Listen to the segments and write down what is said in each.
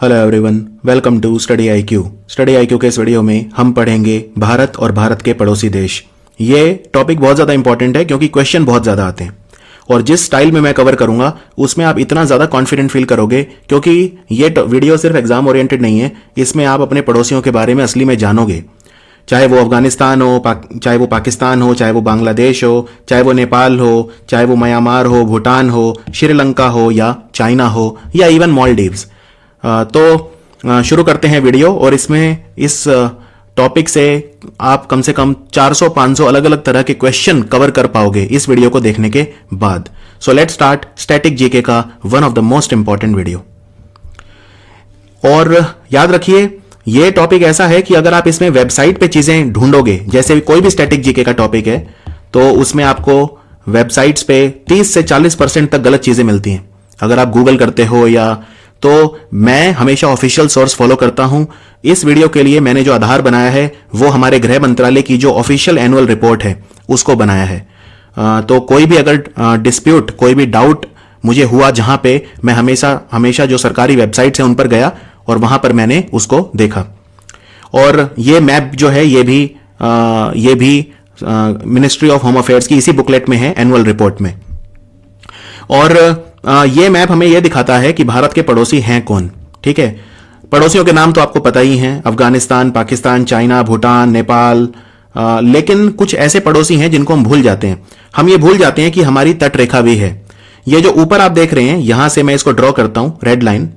Hello everyone, welcome to Study IQ. Study IQ के इस video में हम पढ़ेंगे भारत और भारत के पड़ोसी देश। ये टॉपिक बहुत ज़्यादा इंपॉर्टेंट है क्योंकि क्वेश्चन बहुत ज़्यादा आते हैं और जिस स्टाइल में मैं कवर करूंगा उसमें आप इतना ज़्यादा कॉन्फिडेंट फील करोगे क्योंकि ये वीडियो सिर्फ एग्जाम ओरिएंटेड नहीं है। इसमें आप अपने पड़ोसियों के बारे में असली में जानोगे, चाहे वो अफगानिस्तान हो, चाहे वो पाकिस्तान हो, चाहे वो बांग्लादेश हो, चाहे वो नेपाल हो, चाहे वो म्यांमार हो, भूटान हो, श्रीलंका हो या चाइना हो या इवन मालदीव्स। तो शुरू करते हैं वीडियो और इसमें इस टॉपिक से आप कम से कम 400-500 अलग अलग तरह के क्वेश्चन कवर कर पाओगे इस वीडियो को देखने के बाद। So let's start static GK का one of the most important video. और याद रखिए ये टॉपिक ऐसा है कि अगर आप इसमें वेबसाइट पे चीजें ढूंढोगे, जैसे कोई भी स्टैटिक जीके का टॉपिक है तो उसमें आपको वेबसाइट्स पे 30 से 40% तक गलत चीजें मिलती हैं अगर आप गूगल करते हो या। तो मैं हमेशा ऑफिशियल सोर्स फॉलो करता हूं। इस वीडियो के लिए मैंने जो आधार बनाया है वो हमारे गृह मंत्रालय की जो ऑफिशियल एनुअल रिपोर्ट है उसको बनाया है। तो कोई भी अगर डिस्प्यूट, कोई भी डाउट मुझे हुआ जहां पे मैं हमेशा जो सरकारी वेबसाइट्स हैं उन पर गया और वहां पर मैंने उसको देखा। और ये मैप जो है ये भी मिनिस्ट्री ऑफ होम अफेयर्स की इसी बुकलेट में है, एनुअल रिपोर्ट में। और ये मैप हमें यह दिखाता है कि भारत के पड़ोसी हैं कौन। ठीक है, पड़ोसियों के नाम तो आपको पता ही हैं, अफगानिस्तान, पाकिस्तान, चाइना, भूटान, नेपाल। लेकिन कुछ ऐसे पड़ोसी हैं जिनको हम भूल जाते हैं। हम ये भूल जाते हैं कि हमारी तट रेखा भी है। ये जो ऊपर आप देख रहे हैं, यहां से मैं इसको ड्रॉ करता हूं, रेड लाइन।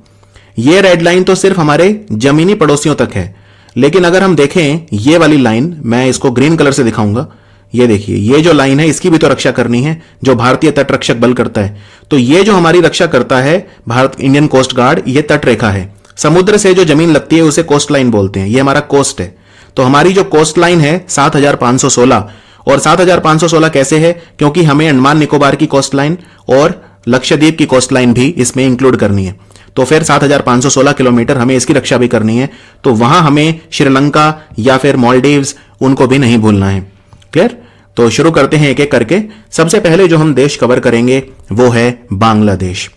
ये रेड लाइन तो सिर्फ हमारे जमीनी पड़ोसियों तक है, लेकिन अगर हम देखें ये वाली लाइन, मैं इसको ग्रीन कलर से दिखाऊंगा। ये देखिए, ये जो लाइन है इसकी भी तो रक्षा करनी है, जो भारतीय तट रक्षक बल करता है। तो ये जो हमारी रक्षा करता है भारत, इंडियन कोस्ट गार्ड, ये तट रेखा है। समुद्र से जो जमीन लगती है उसे कोस्ट लाइन बोलते हैं। ये हमारा कोस्ट है। तो हमारी जो कोस्ट लाइन है 7516, और 7516 कैसे है? क्योंकि हमें अंडमान निकोबार की कोस्ट लाइन और लक्षद्वीप की कोस्ट लाइन भी इसमें इंक्लूड करनी है। तो फिर 7516 किलोमीटर हमें इसकी रक्षा भी करनी है। तो वहां हमें श्रीलंका या फिर मालदीव्स, उनको भी नहीं भूलना है। क्लियर? तो शुरू करते हैं एक एक करके। सबसे पहले जो हम देश कवर करेंगे वो है बांग्लादेश।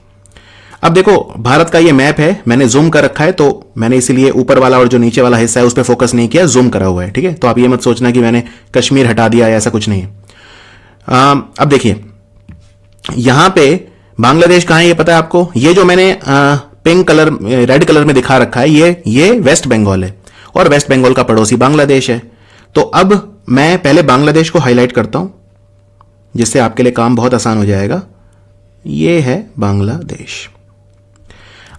अब देखो, भारत का ये मैप है, मैंने जूम कर रखा है, तो मैंने इसीलिए ऊपर वाला और जो नीचे वाला हिस्सा है उस पर फोकस नहीं किया, जूम करा हुआ है। ठीक है, तो आप ये मत सोचना कि मैंने कश्मीर हटा दिया या ऐसा कुछ नहीं है। अब देखिए, यहां पे बांग्लादेश कहां है ये पता है आपको? ये जो मैंने पिंक कलर, रेड कलर में दिखा रखा है, ये वेस्ट बंगाल है और वेस्ट बंगाल का पड़ोसी बांग्लादेश है। तो अब मैं पहले बांग्लादेश को हाईलाइट करता हूं जिससे आपके लिए काम बहुत आसान हो जाएगा। ये है बांग्लादेश।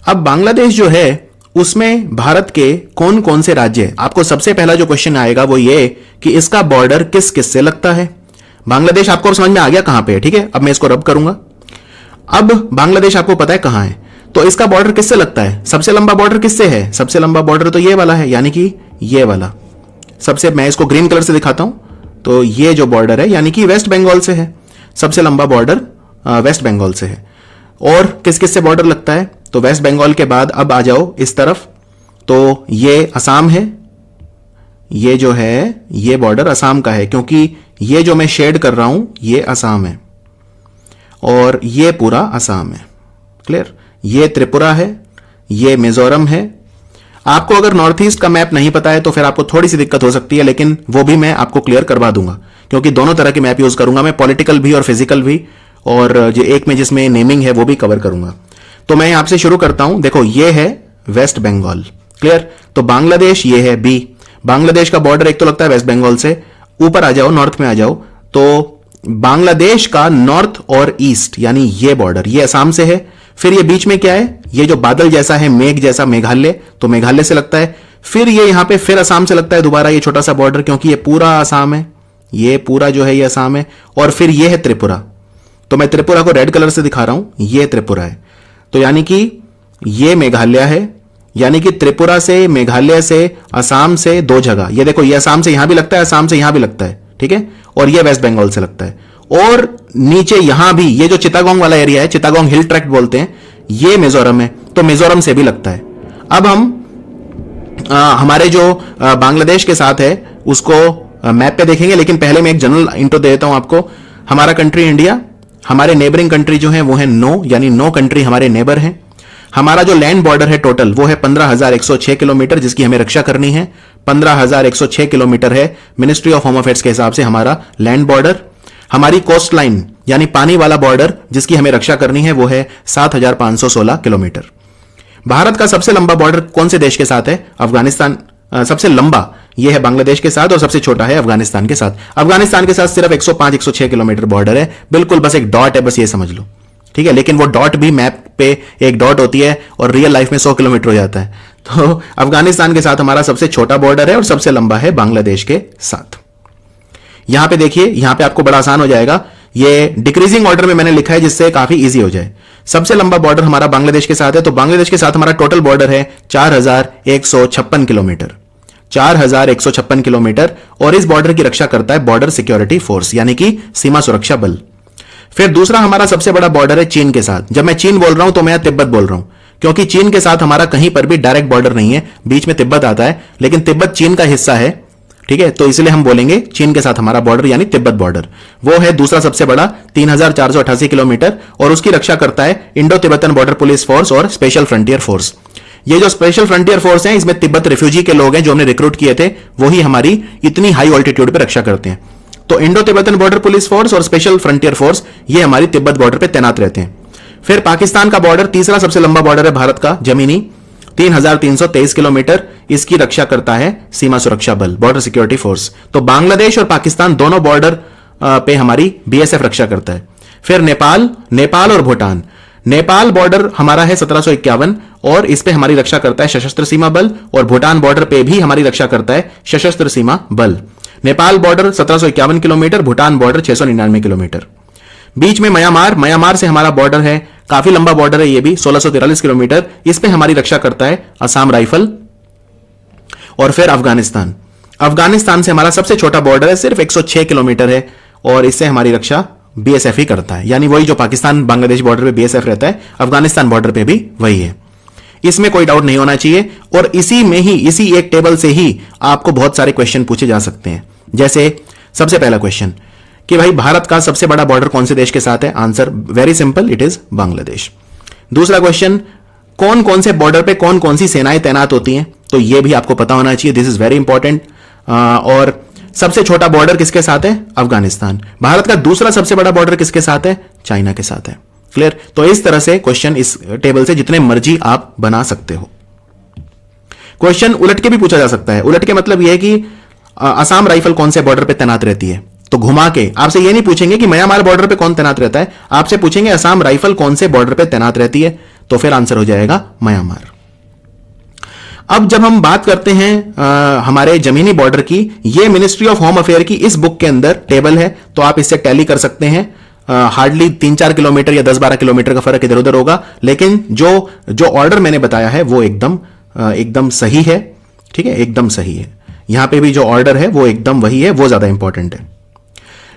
अब बांग्लादेश जो है उसमें भारत के कौन कौन से राज्य हैं? आपको सबसे पहला जो क्वेश्चन आएगा वो ये कि इसका बॉर्डर किस किस से लगता है। बांग्लादेश आपको समझ में आ गया कहां पे है। ठीक है, अब मैं इसको रब करूंगा। अब बांग्लादेश आपको पता है कहां है, तो इसका बॉर्डर किससे लगता है? सबसे लंबा बॉर्डर किससे है? सबसे लंबा बॉर्डर तो ये वाला है, यानी कि ये वाला। सबसे, मैं इसको ग्रीन कलर से दिखाता हूं, तो ये जो बॉर्डर है यानी कि वेस्ट बंगाल से है। सबसे लंबा बॉर्डर वेस्ट बंगाल से है। और किस किस से बॉर्डर लगता है? तो वेस्ट बंगाल के बाद अब आ जाओ इस तरफ, तो ये असम है। ये जो है ये बॉर्डर असम का है, क्योंकि ये जो मैं शेड कर रहा हूं ये असम है और ये पूरा असम है। क्लियर? ये त्रिपुरा है, ये मिजोरम है। आपको अगर नॉर्थ ईस्ट का मैप नहीं पता है तो फिर आपको थोड़ी सी दिक्कत हो सकती है, लेकिन वो भी मैं आपको क्लियर करवा दूंगा, क्योंकि दोनों तरह के मैप यूज करूंगा मैं, पॉलिटिकल भी और फिजिकल भी, और जो एक में जिसमें नेमिंग है वो भी कवर करूंगा। तो मैं यहां से शुरू करता हूं। देखो, ये है वेस्ट बंगाल। क्लियर? तो बांग्लादेश ये है बी। बांग्लादेश का बॉर्डर एक तो लगता है वेस्ट बंगाल से। ऊपर आ जाओ, नॉर्थ में आ जाओ, तो बांग्लादेश का नॉर्थ और ईस्ट यानी ये बॉर्डर, ये असम से है। फिर ये बीच में क्या है? ये जो बादल जैसा है, मेघ जैसा, मेघालय, तो मेघालय से लगता है। फिर ये यहां पे फिर असम से लगता है दोबारा, ये छोटा सा बॉर्डर, क्योंकि ये पूरा असम है, ये पूरा जो है ये असम है। और फिर ये है त्रिपुरा। तो मैं त्रिपुरा को रेड कलर से दिखा रहा हूं, ये त्रिपुरा है। तो यानी कि ये मेघालय है, यानी कि त्रिपुरा से, मेघालय से, असम से दो जगह। ये देखो, ये असम से यहां भी लगता है, असम से यहां भी लगता है। ठीक है, और ये वेस्ट बंगाल से लगता है। और नीचे यहां भी ये जो चिटागोंग वाला एरिया है, चिटागोंग हिल ट्रैक्ट बोलते हैं, ये मिजोरम है, तो मिजोरम से भी लगता है। अब हम हमारे जो बांग्लादेश के साथ है उसको मैप पे देखेंगे, लेकिन पहले मैं एक जनरल इंट्रो दे देता हूं आपको। हमारा कंट्री इंडिया, हमारे नेबरिंग कंट्री जो है वो है 9, यानी 9 कंट्री हमारे नेबर हैं। हमारा जो लैंड बॉर्डर है टोटल वो है 15,106 किलोमीटर, जिसकी हमें रक्षा करनी है। 15,106 किलोमीटर है मिनिस्ट्री ऑफ होम अफेयर्स के हिसाब से हमारा लैंड बॉर्डर। हमारी कोस्ट लाइन यानी पानी वाला बॉर्डर जिसकी हमें रक्षा करनी है वो है 7,516 किलोमीटर। भारत का सबसे लंबा बॉर्डर कौन से देश के साथ है? अफगानिस्तान। सबसे लंबा यह है बांग्लादेश के साथ और सबसे छोटा है अफगानिस्तान के साथ। अफगानिस्तान के साथ सिर्फ 105-106 किलोमीटर बॉर्डर है, बिल्कुल बस एक डॉट है, बस ये समझ लो, ठीक है। लेकिन वो डॉट भी मैप पे एक डॉट होती है और रियल लाइफ में 100 किलोमीटर हो जाता है। तो अफगानिस्तान के साथ हमारा सबसे छोटा बॉर्डर है और सबसे लंबा है बांग्लादेश के साथ। यहां पे देखिए, यहां पे आपको बड़ा आसान हो जाएगा, ये डिक्रीजिंग ऑर्डर में मैंने लिखा है जिससे काफी इजी हो जाए। सबसे लंबा बॉर्डर हमारा बांग्लादेश के साथ है, तो बांग्लादेश के साथ हमारा टोटल बॉर्डर है 4,156 किलोमीटर। 4,156 किलोमीटर, और इस बॉर्डर की रक्षा करता है बॉर्डर सिक्योरिटी फोर्स यानी कि सीमा सुरक्षा बल। फिर दूसरा हमारा सबसे बड़ा बॉर्डर है चीन के साथ। जब मैं चीन बोल रहा हूं तो मैं तिब्बत बोल रहा हूं, क्योंकि चीन के साथ हमारा कहीं पर भी डायरेक्ट बॉर्डर नहीं है, बीच में तिब्बत आता है, लेकिन तिब्बत चीन का हिस्सा है, ठीक है। तो इसलिए हम बोलेंगे चीन के साथ हमारा बॉर्डर यानी तिब्बत बॉर्डर, वो है दूसरा सबसे बड़ा 3,488 किलोमीटर, और उसकी रक्षा करता है Indo Tibetan border police force और स्पेशल फ्रंटियर फोर्स। ये जो स्पेशल फ्रंटियर फोर्स है, इसमें तिब्बत रिफ्यूजी के लोग हैं जो हमने रिक्रूट किए थे, वही हमारी इतनी हाई ऑल्टीट्यूड पर रक्षा करते हैं। तो Indo Tibetan border police force और स्पेशल फ्रंटियर फोर्स ये हमारी तिब्बत बॉर्डर पे तैनात रहते हैं। फिर पाकिस्तान का बॉर्डर तीसरा सबसे लंबा बॉर्डर है भारत का, जमीनी, 3,323 किलोमीटर, इसकी रक्षा करता है सीमा सुरक्षा बल, बॉर्डर सिक्योरिटी फोर्स। तो बांग्लादेश और पाकिस्तान दोनों बॉर्डर पे हमारी बीएसएफ रक्षा करता है। फिर नेपाल और भूटान। नेपाल बॉर्डर हमारा है 1751 और इस पे हमारी रक्षा करता है सशस्त्र सीमा बल, और भूटान बॉर्डर पे भी हमारी रक्षा करता है Sashastra Seema Bal. Nepal border 1751 kilometre, Bhutan border 699 kilometre. बीच में म्यांमार से हमारा बॉर्डर है, काफी लंबा बॉर्डर है ये भी, 1643 किलोमीटर, इस पे हमारी रक्षा करता है असम राइफल। और फिर अफगानिस्तान से हमारा सबसे छोटा बॉर्डर है, सिर्फ 106 किलोमीटर है, और इससे हमारी रक्षा बीएसएफ ही करता है, यानी वही जो पाकिस्तान बांग्लादेश बॉर्डर पे बीएसएफ रहता है, अफगानिस्तान बॉर्डर पे भी वही है। इसमें कोई डाउट नहीं होना चाहिए, और इसी एक टेबल से ही आपको बहुत सारे क्वेश्चन पूछे जा सकते हैं। जैसे सबसे पहला क्वेश्चन कि भाई भारत का सबसे बड़ा बॉर्डर कौन से देश के साथ है? Answer very simple, it is Bangladesh. दूसरा क्वेश्चन, कौन कौन से बॉर्डर पे कौन कौन सी सेनाएं तैनात होती हैं? तो यह भी आपको पता होना चाहिए, दिस इज वेरी इंपॉर्टेंट। और सबसे छोटा बॉर्डर किसके साथ है? अफगानिस्तान। भारत का दूसरा सबसे बड़ा बॉर्डर किसके साथ है? चाइना के साथ है। क्लियर? तो इस तरह से क्वेश्चन इस टेबल से जितने मर्जी आप बना सकते हो। क्वेश्चन उलट के भी पूछा जा सकता है। उलट के मतलब यह है कि असम राइफल कौन से बॉर्डर पे तैनात रहती है? तो घुमा के आपसे यह नहीं पूछेंगे कि म्यांमार बॉर्डर पे कौन तैनात रहता है, आपसे पूछेंगे असम राइफल कौन से बॉर्डर पे तैनात रहती है, तो फिर आंसर हो जाएगा म्यांमार। अब जब हम बात करते हैं हमारे जमीनी बॉर्डर की, ये मिनिस्ट्री ऑफ होम अफेयर की इस बुक के अंदर टेबल है, तो आप इससे टैली कर सकते हैं। हार्डली 3-4 किलोमीटर या 10-12 किलोमीटर का फर्क इधर उधर होगा, लेकिन जो ऑर्डर मैंने बताया है वो एकदम सही है, ठीक है, एकदम सही है। यहां पे भी जो ऑर्डर है वो एकदम वही है, वो ज्यादा इंपॉर्टेंट है।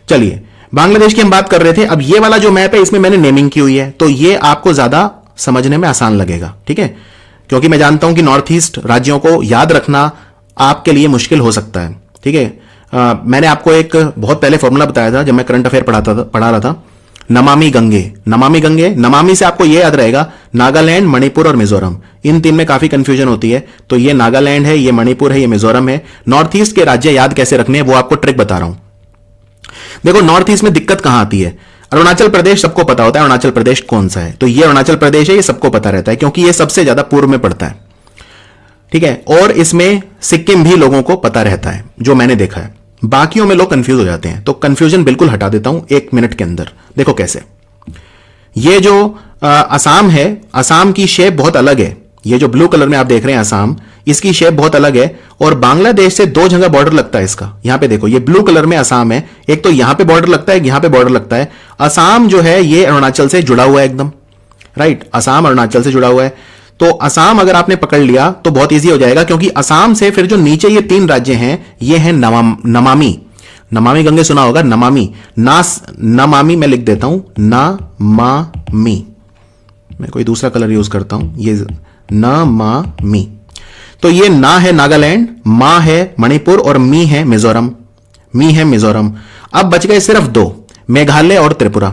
चलिए, बांग्लादेश की हम बात कर रहे थे। अब ये वाला जो मैप है इसमें मैंने नेमिंग की हुई है, तो ये आपको ज्यादा समझने में आसान लगेगा, ठीक है, क्योंकि मैं जानता हूं कि नॉर्थ ईस्ट राज्यों को याद रखना आपके लिए मुश्किल हो सकता है, ठीक है। मैंने आपको एक बहुत पहले फॉर्मूला बताया था जब मैं करंट अफेयर पढ़ा रहा था, नमामि गंगे। नमामि से आपको यह याद रहेगा, नागालैंड, मणिपुर और मिजोरम, इन तीन में काफी कंफ्यूजन होती है। तो ये नागालैंड है, ये मणिपुर है, ये मिजोरम है। नॉर्थ ईस्ट के राज्य याद कैसे रखने हैं वो आपको ट्रिक बता रहा हूं। देखो, नॉर्थ ईस्ट में दिक्कत कहां आती है? अरुणाचल प्रदेश सबको पता होता है अरुणाचल प्रदेश कौन सा है, तो ये अरुणाचल प्रदेश है, ये सबको पता रहता है क्योंकि ये सबसे ज्यादा पूर्व में पड़ता है, ठीक है। और इसमें सिक्किम भी लोगों को पता रहता है, जो मैंने देखा है। बाकियों में लोग कंफ्यूज हो जाते हैं, तो कंफ्यूजन बिल्कुल हटा देता हूं 1 मिनट के अंदर। देखो कैसे, ये जो असम है, असम की शेप बहुत अलग है। ये जो ब्लू कलर में आप देख रहे हैं असम, इसकी शेप बहुत अलग है, और बांग्लादेश से 2 जगह बॉर्डर लगता है इसका। यहां पे देखो, ये ब्लू कलर में असम है, एक तो यहां पे बॉर्डर लगता है, यहां पे बॉर्डर लगता है। असम जो है ये अरुणाचल से जुड़ा हुआ है एकदम, राइट, असम अरुणाचल से जुड़ा हुआ है। तो असम अगर आपने पकड़ लिया तो बहुत ईजी हो जाएगा, क्योंकि असम से फिर जो नीचे ये 3 राज्य हैं, ये हैं नमामि गंगे सुना होगा, नमामि मैं लिख देता हूं, नमामि, मैं कोई दूसरा कलर यूज करता हूं, ये नमामि। तो ये ना है नागालैंड, मा है मणिपुर और मी है मिजोरम। अब बच गए सिर्फ 2, मेघालय और त्रिपुरा।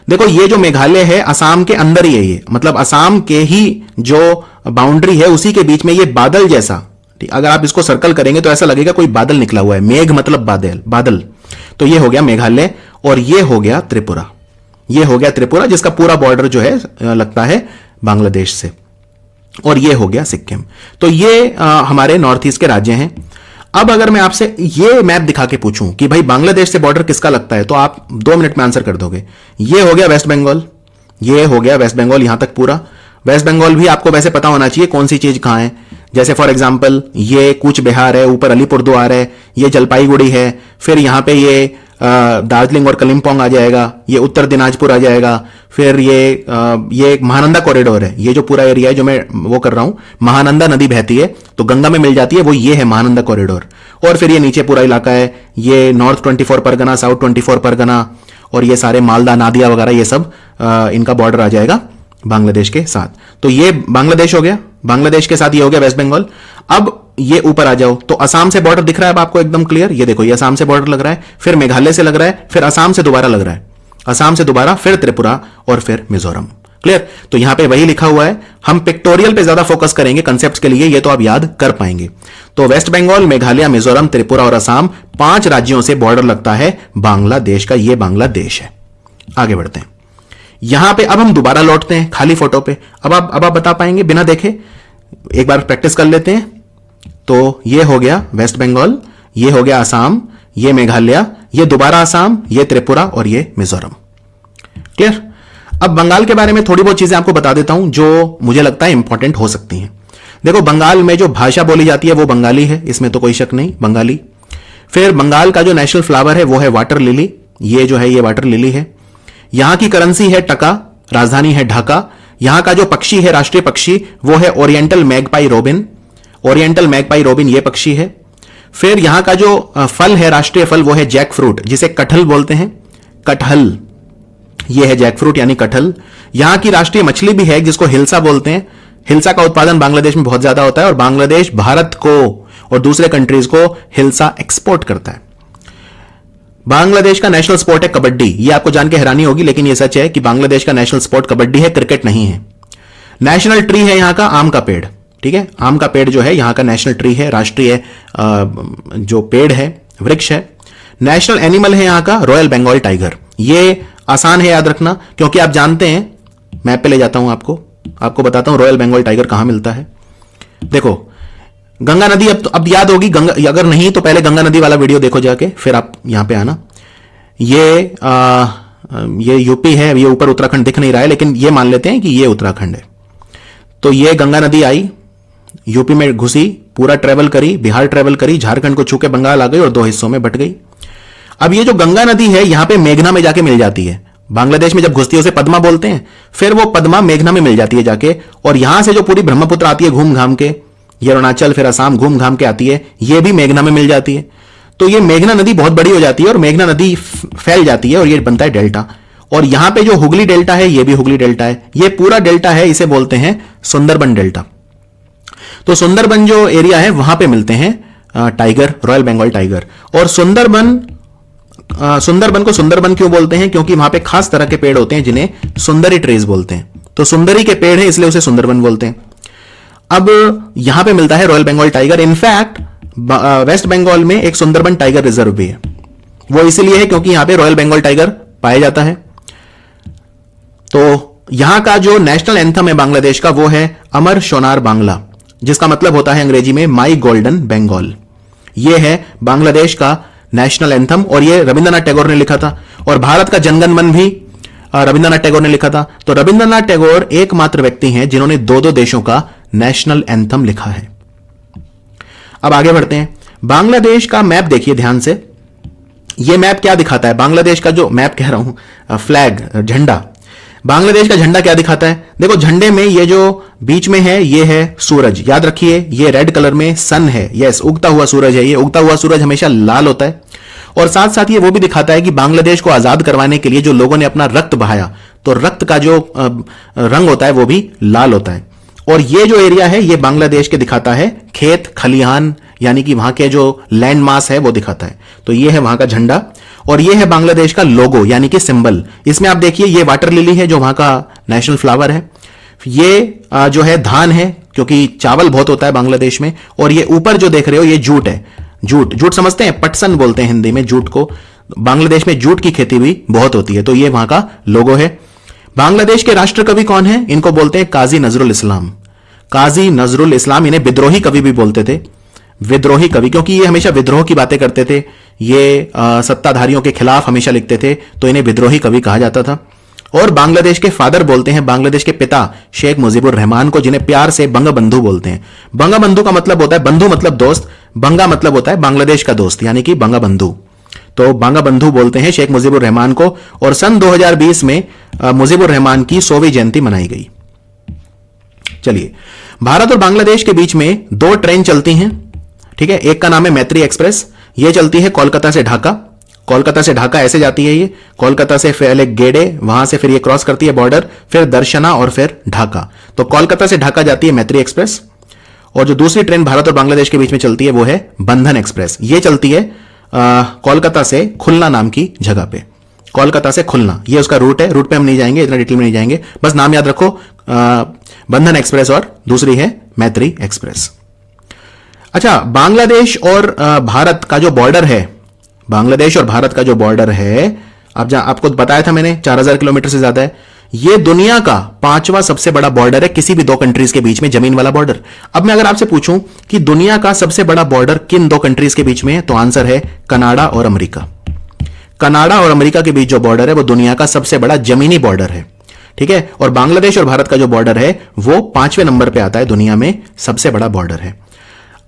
देखो ये जो मेघालय है असम के अंदर ही है, ये मतलब असम के ही जो बाउंड्री है उसी के बीच में ये बादल जैसा, अगर आप इसको सर्कल करेंगे तो ऐसा लगेगा कोई बादल निकला हुआ है। मेघ मतलब बादल, बादल। तो ये हो गया मेघालय और ये हो गया त्रिपुरा। ये हो गया त्रिपुरा जिसका पूरा बॉर्डर जो है लगता है बांग्लादेश से, और ये हो गया सिक्किम। तो ये हमारे नॉर्थ ईस्ट के राज्य हैं। अब अगर मैं आपसे ये मैप दिखा के पूछूं कि भाई बांग्लादेश से बॉर्डर किसका लगता है, तो आप 2 मिनट में आंसर कर दोगे। ये हो गया वेस्ट बंगाल, ये हो गया वेस्ट बंगाल, यहां तक पूरा वेस्ट बंगाल भी आपको वैसे पता होना चाहिए कौन सी चीज कहां है। जैसे फॉर एग्जांपल ये कूच बिहार है, ऊपर अलीपुरद्वार है, ये जलपाईगुड़ी है, फिर यहां पे ये दार्जिलिंग और कलिम्पोंग आ जाएगा, ये उत्तर दिनाजपुर आ जाएगा, फिर ये महानंदा कॉरिडोर है। ये जो पूरा एरिया है जो मैं वो कर रहा हूं, महानंदा नदी बहती है तो गंगा में मिल जाती है, वो ये है महानंदा कॉरिडोर। और फिर ये नीचे पूरा इलाका है, ये नॉर्थ 24 परगना, साउथ 24 परगना, और ये सारे मालदा, नादिया वगैरह, ये सब इनका बॉर्डर आ जाएगा बांग्लादेश के साथ। तो ये बांग्लादेश हो गया, बांग्लादेश के साथ ये हो गया वेस्ट बंगाल। अब ये ऊपर आ जाओ तो असम से बॉर्डर दिख रहा है अब आपको एकदम क्लियर। ये देखो, ये असम से बॉर्डर लग रहा है, फिर मेघालय से लग रहा है, फिर असम से दोबारा लग रहा है, असम से दोबारा, फिर त्रिपुरा और फिर मिजोरम। क्लियर? तो यहां पे वही लिखा हुआ है। हम पिक्टोरियल पे ज्यादा फोकस करेंगे कंसेप्ट के लिए, ये तो आप याद कर पाएंगे। तो वेस्ट बंगाल, मेघालय, मिजोरम, त्रिपुरा और असम, 5 राज्यों से बॉर्डर लगता है बांग्लादेश का। ये बांग्लादेश है। आगे बढ़ते हैं। यहां पे अब हम दोबारा लौटते हैं खाली फोटो पे। अब आप बता पाएंगे बिना देखे? एक बार प्रैक्टिस कर लेते हैं। तो ये हो गया वेस्ट बंगाल, ये हो गया असम, ये मेघालय, ये दोबारा असम, ये त्रिपुरा और ये मिजोरम। क्लियर? अब बंगाल के बारे में थोड़ी बहुत चीजें आपको बता देता हूं जो मुझे लगता है इंपॉर्टेंट हो सकती हैं। देखो, बंगाल में जो भाषा बोली जाती है वो बंगाली है, इसमें तो कोई शक नहीं, बंगाली। फिर बंगाल का जो नेशनल फ्लावर है वो है वाटर लिली। ये जो है ये वाटर लिली है। यहां की करेंसी है टका, राजधानी है ढाका। यहां का जो पक्षी है, राष्ट्रीय पक्षी, वो है oriental magpie robin. Oriental magpie robin ये पक्षी है। फिर यहां का जो फल है, राष्ट्रीय फल, वो है जैक फ्रूट, जिसे कटहल बोलते हैं। कटहल, ये है जैक फ्रूट यानी कटहल। यहां की राष्ट्रीय मछली भी है जिसको हिल्सा बोलते हैं। हिल्सा का उत्पादन बांग्लादेश में बहुत ज्यादा होता है और बांग्लादेश भारत को और दूसरे कंट्रीज को हिल्सा एक्सपोर्ट करता है। बांग्लादेश का नेशनल स्पोर्ट है कबड्डी। ये आपको जान के हैरानी होगी लेकिन ये सच है कि बांग्लादेश का नेशनल स्पोर्ट कबड्डी है, क्रिकेट नहीं है। नेशनल ट्री है यहां का आम का पेड़। ठीक है, आम का पेड़ जो है यहां का नेशनल ट्री है, राष्ट्रीय जो पेड़ है, वृक्ष है। नेशनल एनिमल है यहां का रॉयल बंगाल टाइगर। ये आसान है याद रखना क्योंकि आप जानते हैं, मैप पे ले जाता हूं आपको बताता हूं रॉयल बंगाल टाइगर कहां मिलता है। देखो, गंगा नदी अब याद होगी, गंगा, अगर नहीं तो पहले गंगा नदी वाला वीडियो देखो जाके, फिर आप यहां पे आना। ये यूपी है, ये ऊपर उत्तराखंड दिख नहीं रहा है लेकिन ये मान लेते हैं कि ये उत्तराखंड है। तो ये गंगा नदी आई, यूपी में घुसी, पूरा ट्रेवल करी, बिहार ट्रेवल करी, झारखंड को छू के बंगाल आ गई और 2 हिस्सों में बट गई। अब ये जो गंगा नदी है यहां पे मेघना में जाके मिल जाती है। बांग्लादेश में जब घुसती है उसे पद्मा बोलते हैं, फिर वो पद्मा मेघना में मिल जाती है जाके, और यहां से जो पूरी ब्रह्मपुत्र आती है घूम घाम के, ये अरुणाचल फिर असम घूम घाम के आती है, ये भी मेघना में मिल जाती है। तो ये मेघना नदी बहुत बड़ी हो जाती है और मेघना नदी फैल जाती है और ये बनता है डेल्टा। और यहां पे जो हुगली डेल्टा है ये भी हुगली डेल्टा है। ये पूरा डेल्टा है, इसे बोलते हैं सुंदरबन डेल्टा। तो सुंदरबन जो एरिया है वहां पे मिलते हैं टाइगर, रॉयल बंगाल टाइगर। और सुंदरबन को सुंदरबन क्यों बोलते हैं? क्योंकि वहां पे खास तरह के पेड़ होते हैं जिन्हें सुंदरी ट्रीज बोलते हैं। तो सुंदरी के पेड़ हैं इसलिए उसे सुंदरबन बोलते हैं। अब यहां पे मिलता है royal Bengal tiger. In fact West Bengal में एक सुंदरबन टाइगर रिजर्व भी है। वो इसलिए है क्योंकि यहां पे रॉयल बंगाल टाइगर पाया जाता है। तो यहां का जो नेशनल एंथम है बांग्लादेश का वो है अमर सोनार बांग्ला, जिसका मतलब होता है अंग्रेजी में माई गोल्डन बंगाल। यह है बांग्लादेश का नेशनल एंथम और यह रविंद्रनाथ टैगोर ने लिखा था। और भारत का जनगण मन भी रविंद्रनाथ टैगोर ने लिखा था। तो रविंद्रनाथ टैगोर एकमात्र व्यक्ति हैं जिन्होंने 2-2 देशों का नेशनल एंथम लिखा है। अब आगे बढ़ते हैं। बांग्लादेश का मैप देखिए ध्यान से। यह मैप क्या दिखाता है? बांग्लादेश का जो मैप कह रहा हूं, फ्लैग, झंडा, बांग्लादेश का झंडा क्या दिखाता है? देखो, झंडे में ये जो बीच में है ये है सूरज। याद रखिए ये रेड कलर में सन है। यस, उगता हुआ सूरज है। ये उगता हुआ सूरज हमेशा लाल होता है। और साथ साथ ये वो भी दिखाता है कि बांग्लादेश को आजाद करवाने के लिए जो लोगों ने अपना रक्त बहाया, तो रक्त का जो रंग होता है वो भी लाल होता है। और ये जो एरिया है ये बांग्लादेश के दिखाता है खेत खलिहान, यानी कि वहां के जो लैंड मास है वो दिखाता है। तो ये है वहां का झंडा। और ये है बांग्लादेश का लोगो यानी कि सिंबल। इसमें आप देखिए ये वाटर लिली है जो वहां का नेशनल फ्लावर है, ये जो है धान है क्योंकि चावल बहुत होता है बांग्लादेश में, और ये ऊपर जो देख रहे हो ये जूट है। जूट जूट समझते हैं, पटसन बोलते हैं हिंदी में जूट को। बांग्लादेश में जूट की खेती भी बहुत होती है, तो ये वहां का लोगो है। बांग्लादेश के राष्ट्र कवि कौन है? इनको बोलते हैं काजी नजरुल इस्लाम। काजी नजरुल इस्लाम, इन्हें विद्रोही कवि भी बोलते थे। विद्रोही कवि क्योंकि ये हमेशा विद्रोह की बातें करते थे, ये सत्ताधारियों के खिलाफ हमेशा लिखते थे, तो इन्हें विद्रोही कवि कहा जाता था। और बांग्लादेश के फादर बोलते हैं बांग्लादेश के पिता शेख मुजीबुर रहमान को, जिन्हें प्यार से बंगबंधु बोलते हैं। बंगबंधु का मतलब होता है, बंधु मतलब दोस्त, बंगा मतलब होता है बांग्लादेश का दोस्त यानी कि बंगबंधु। तो बंगबंधु बोलते हैं शेख मुजीबुर रहमान को। और सन 2020 में मुजीबुर रहमान की 100वीं जयंती मनाई गई। चलिए, भारत और बांग्लादेश के बीच में 2 ट्रेन चलती हैं, ठीक है। एक का नाम है मैत्री एक्सप्रेस, ये चलती है कोलकाता से ढाका। कोलकाता से ढाका ऐसे जाती है, ये कोलकाता से पहले गेडे, वहां से फिर ये क्रॉस करती है बॉर्डर, फिर दर्शना और फिर ढाका। तो कोलकाता से ढाका जाती है मैत्री एक्सप्रेस। और जो दूसरी ट्रेन भारत और बांग्लादेश के बीच में चलती है वो है बंधन एक्सप्रेस। ये चलती है कोलकाता से खुलना नाम की जगह पे। कोलकाता से खुलना ये उसका रूट है, रूट पे हम नहीं जाएंगे, इतना डिटेल में नहीं जाएंगे, बस नाम याद रखो, बंधन एक्सप्रेस और दूसरी है मैत्री एक्सप्रेस। अच्छा, बांग्लादेश और भारत का जो बॉर्डर है, बांग्लादेश और भारत का जो बॉर्डर है, आपको बताया था मैंने 4000 किलोमीटर से ज्यादा है। यह दुनिया का 5वां सबसे बड़ा बॉर्डर है किसी भी 2 कंट्रीज के बीच में, जमीन वाला बॉर्डर। अब मैं अगर आपसे पूछूं कि दुनिया का सबसे बड़ा बॉर्डर किन 2 कंट्रीज के बीच में है, तो आंसर है कनाडा और अमेरिका। कनाडा और अमेरिका के बीच जो बॉर्डर है वो दुनिया का सबसे बड़ा जमीनी बॉर्डर है, ठीक है। और बांग्लादेश और भारत का जो बॉर्डर है वो 5वें नंबर पे आता है, दुनिया में सबसे बड़ा बॉर्डर है।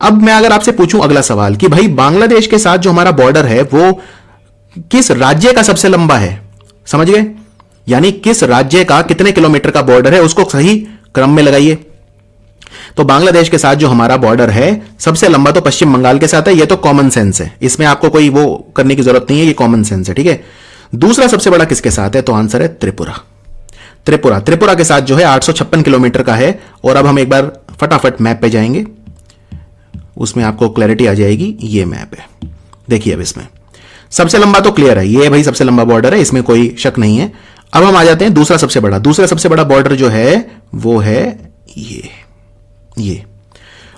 अब मैं अगर आपसे पूछूं अगला सवाल कि भाई बांग्लादेश के साथ जो हमारा बॉर्डर है वो किस राज्य का सबसे लंबा है, समझ गए? यानी किस राज्य का कितने किलोमीटर का बॉर्डर है, उसको सही क्रम में लगाइए। तो बांग्लादेश के साथ जो हमारा बॉर्डर है सबसे लंबा तो पश्चिम बंगाल के साथ है, ये तो कॉमन सेंस है, इसमें आपको कोई वो करने की जरूरत नहीं है, ये कॉमन सेंस है, ठीक है। दूसरा सबसे बड़ा किसके साथ है, तो आंसर है त्रिपुरा। त्रिपुरा के साथ जो है 856 किलोमीटर का है। और अब हम एक बार फटाफट मैप पे जाएंगे, उसमें आपको क्लैरिटी आ जाएगी। ये मैप है, देखिए अब इसमें सबसे लंबा तो क्लियर है, ये भाई सबसे लंबा बॉर्डर है, इसमें कोई शक नहीं है। अब हम आ जाते हैं दूसरा सबसे बड़ा बॉर्डर जो है वो है ये।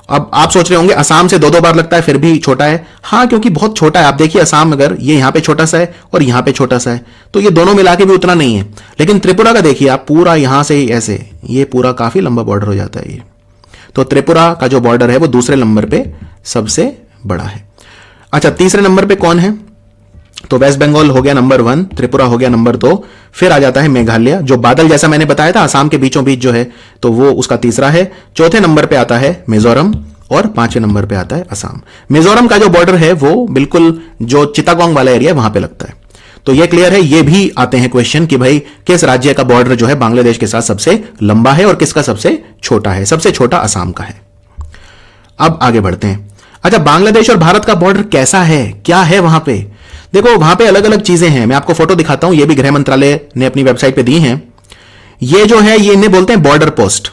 अब आप सोच रहे होंगे असम से 2 बार लगता है फिर भी छोटा है। हां, क्योंकि बहुत छोटा है। आप देखिए असम, अगर ये यहां पे छोटा सा है और यहां पे छोटा सा है, तो ये दोनों मिला के भी उतना नहीं है। लेकिन त्रिपुरा का देखिए आप, पूरा यहां से ऐसे ये पूरा काफी लंबा बॉर्डर हो जाता है ये। तो त्रिपुरा का जो बॉर्डर है वो दूसरे नंबर पे सबसे बड़ा है। अच्छा, तीसरे नंबर पे कौन है, तो वेस्ट बंगाल हो गया नंबर 1, त्रिपुरा हो गया नंबर 2, फिर आ जाता है मेघालय, जो बादल जैसा मैंने बताया था असम के बीचों बीच जो है, तो वो उसका तीसरा है। चौथे नंबर पे आता है मिजोरम और 5वें नंबर पे आता है असम। मिजोरम का जो बॉर्डर है वो बिल्कुल जो चिटागोंग वाला एरिया है वहां पे लगता है। तो ये क्लियर है। ये भी आते हैं क्वेश्चन कि भाई किस राज्य का बॉर्डर जो है बांग्लादेश के साथ सबसे लंबा है और किसका सबसे छोटा है। सबसे छोटा असम का है। अब आगे बढ़ते हैं। अच्छा, बांग्लादेश और भारत का बॉर्डर कैसा है, क्या है वहां पे? देखो वहां पे अलग अलग चीजें हैं, मैं आपको फोटो दिखाता हूं, ये भी गृह मंत्रालय ने अपनी वेबसाइट पे दी हैं। ये जो है ये इन्हें बोलते हैं बॉर्डर पोस्ट,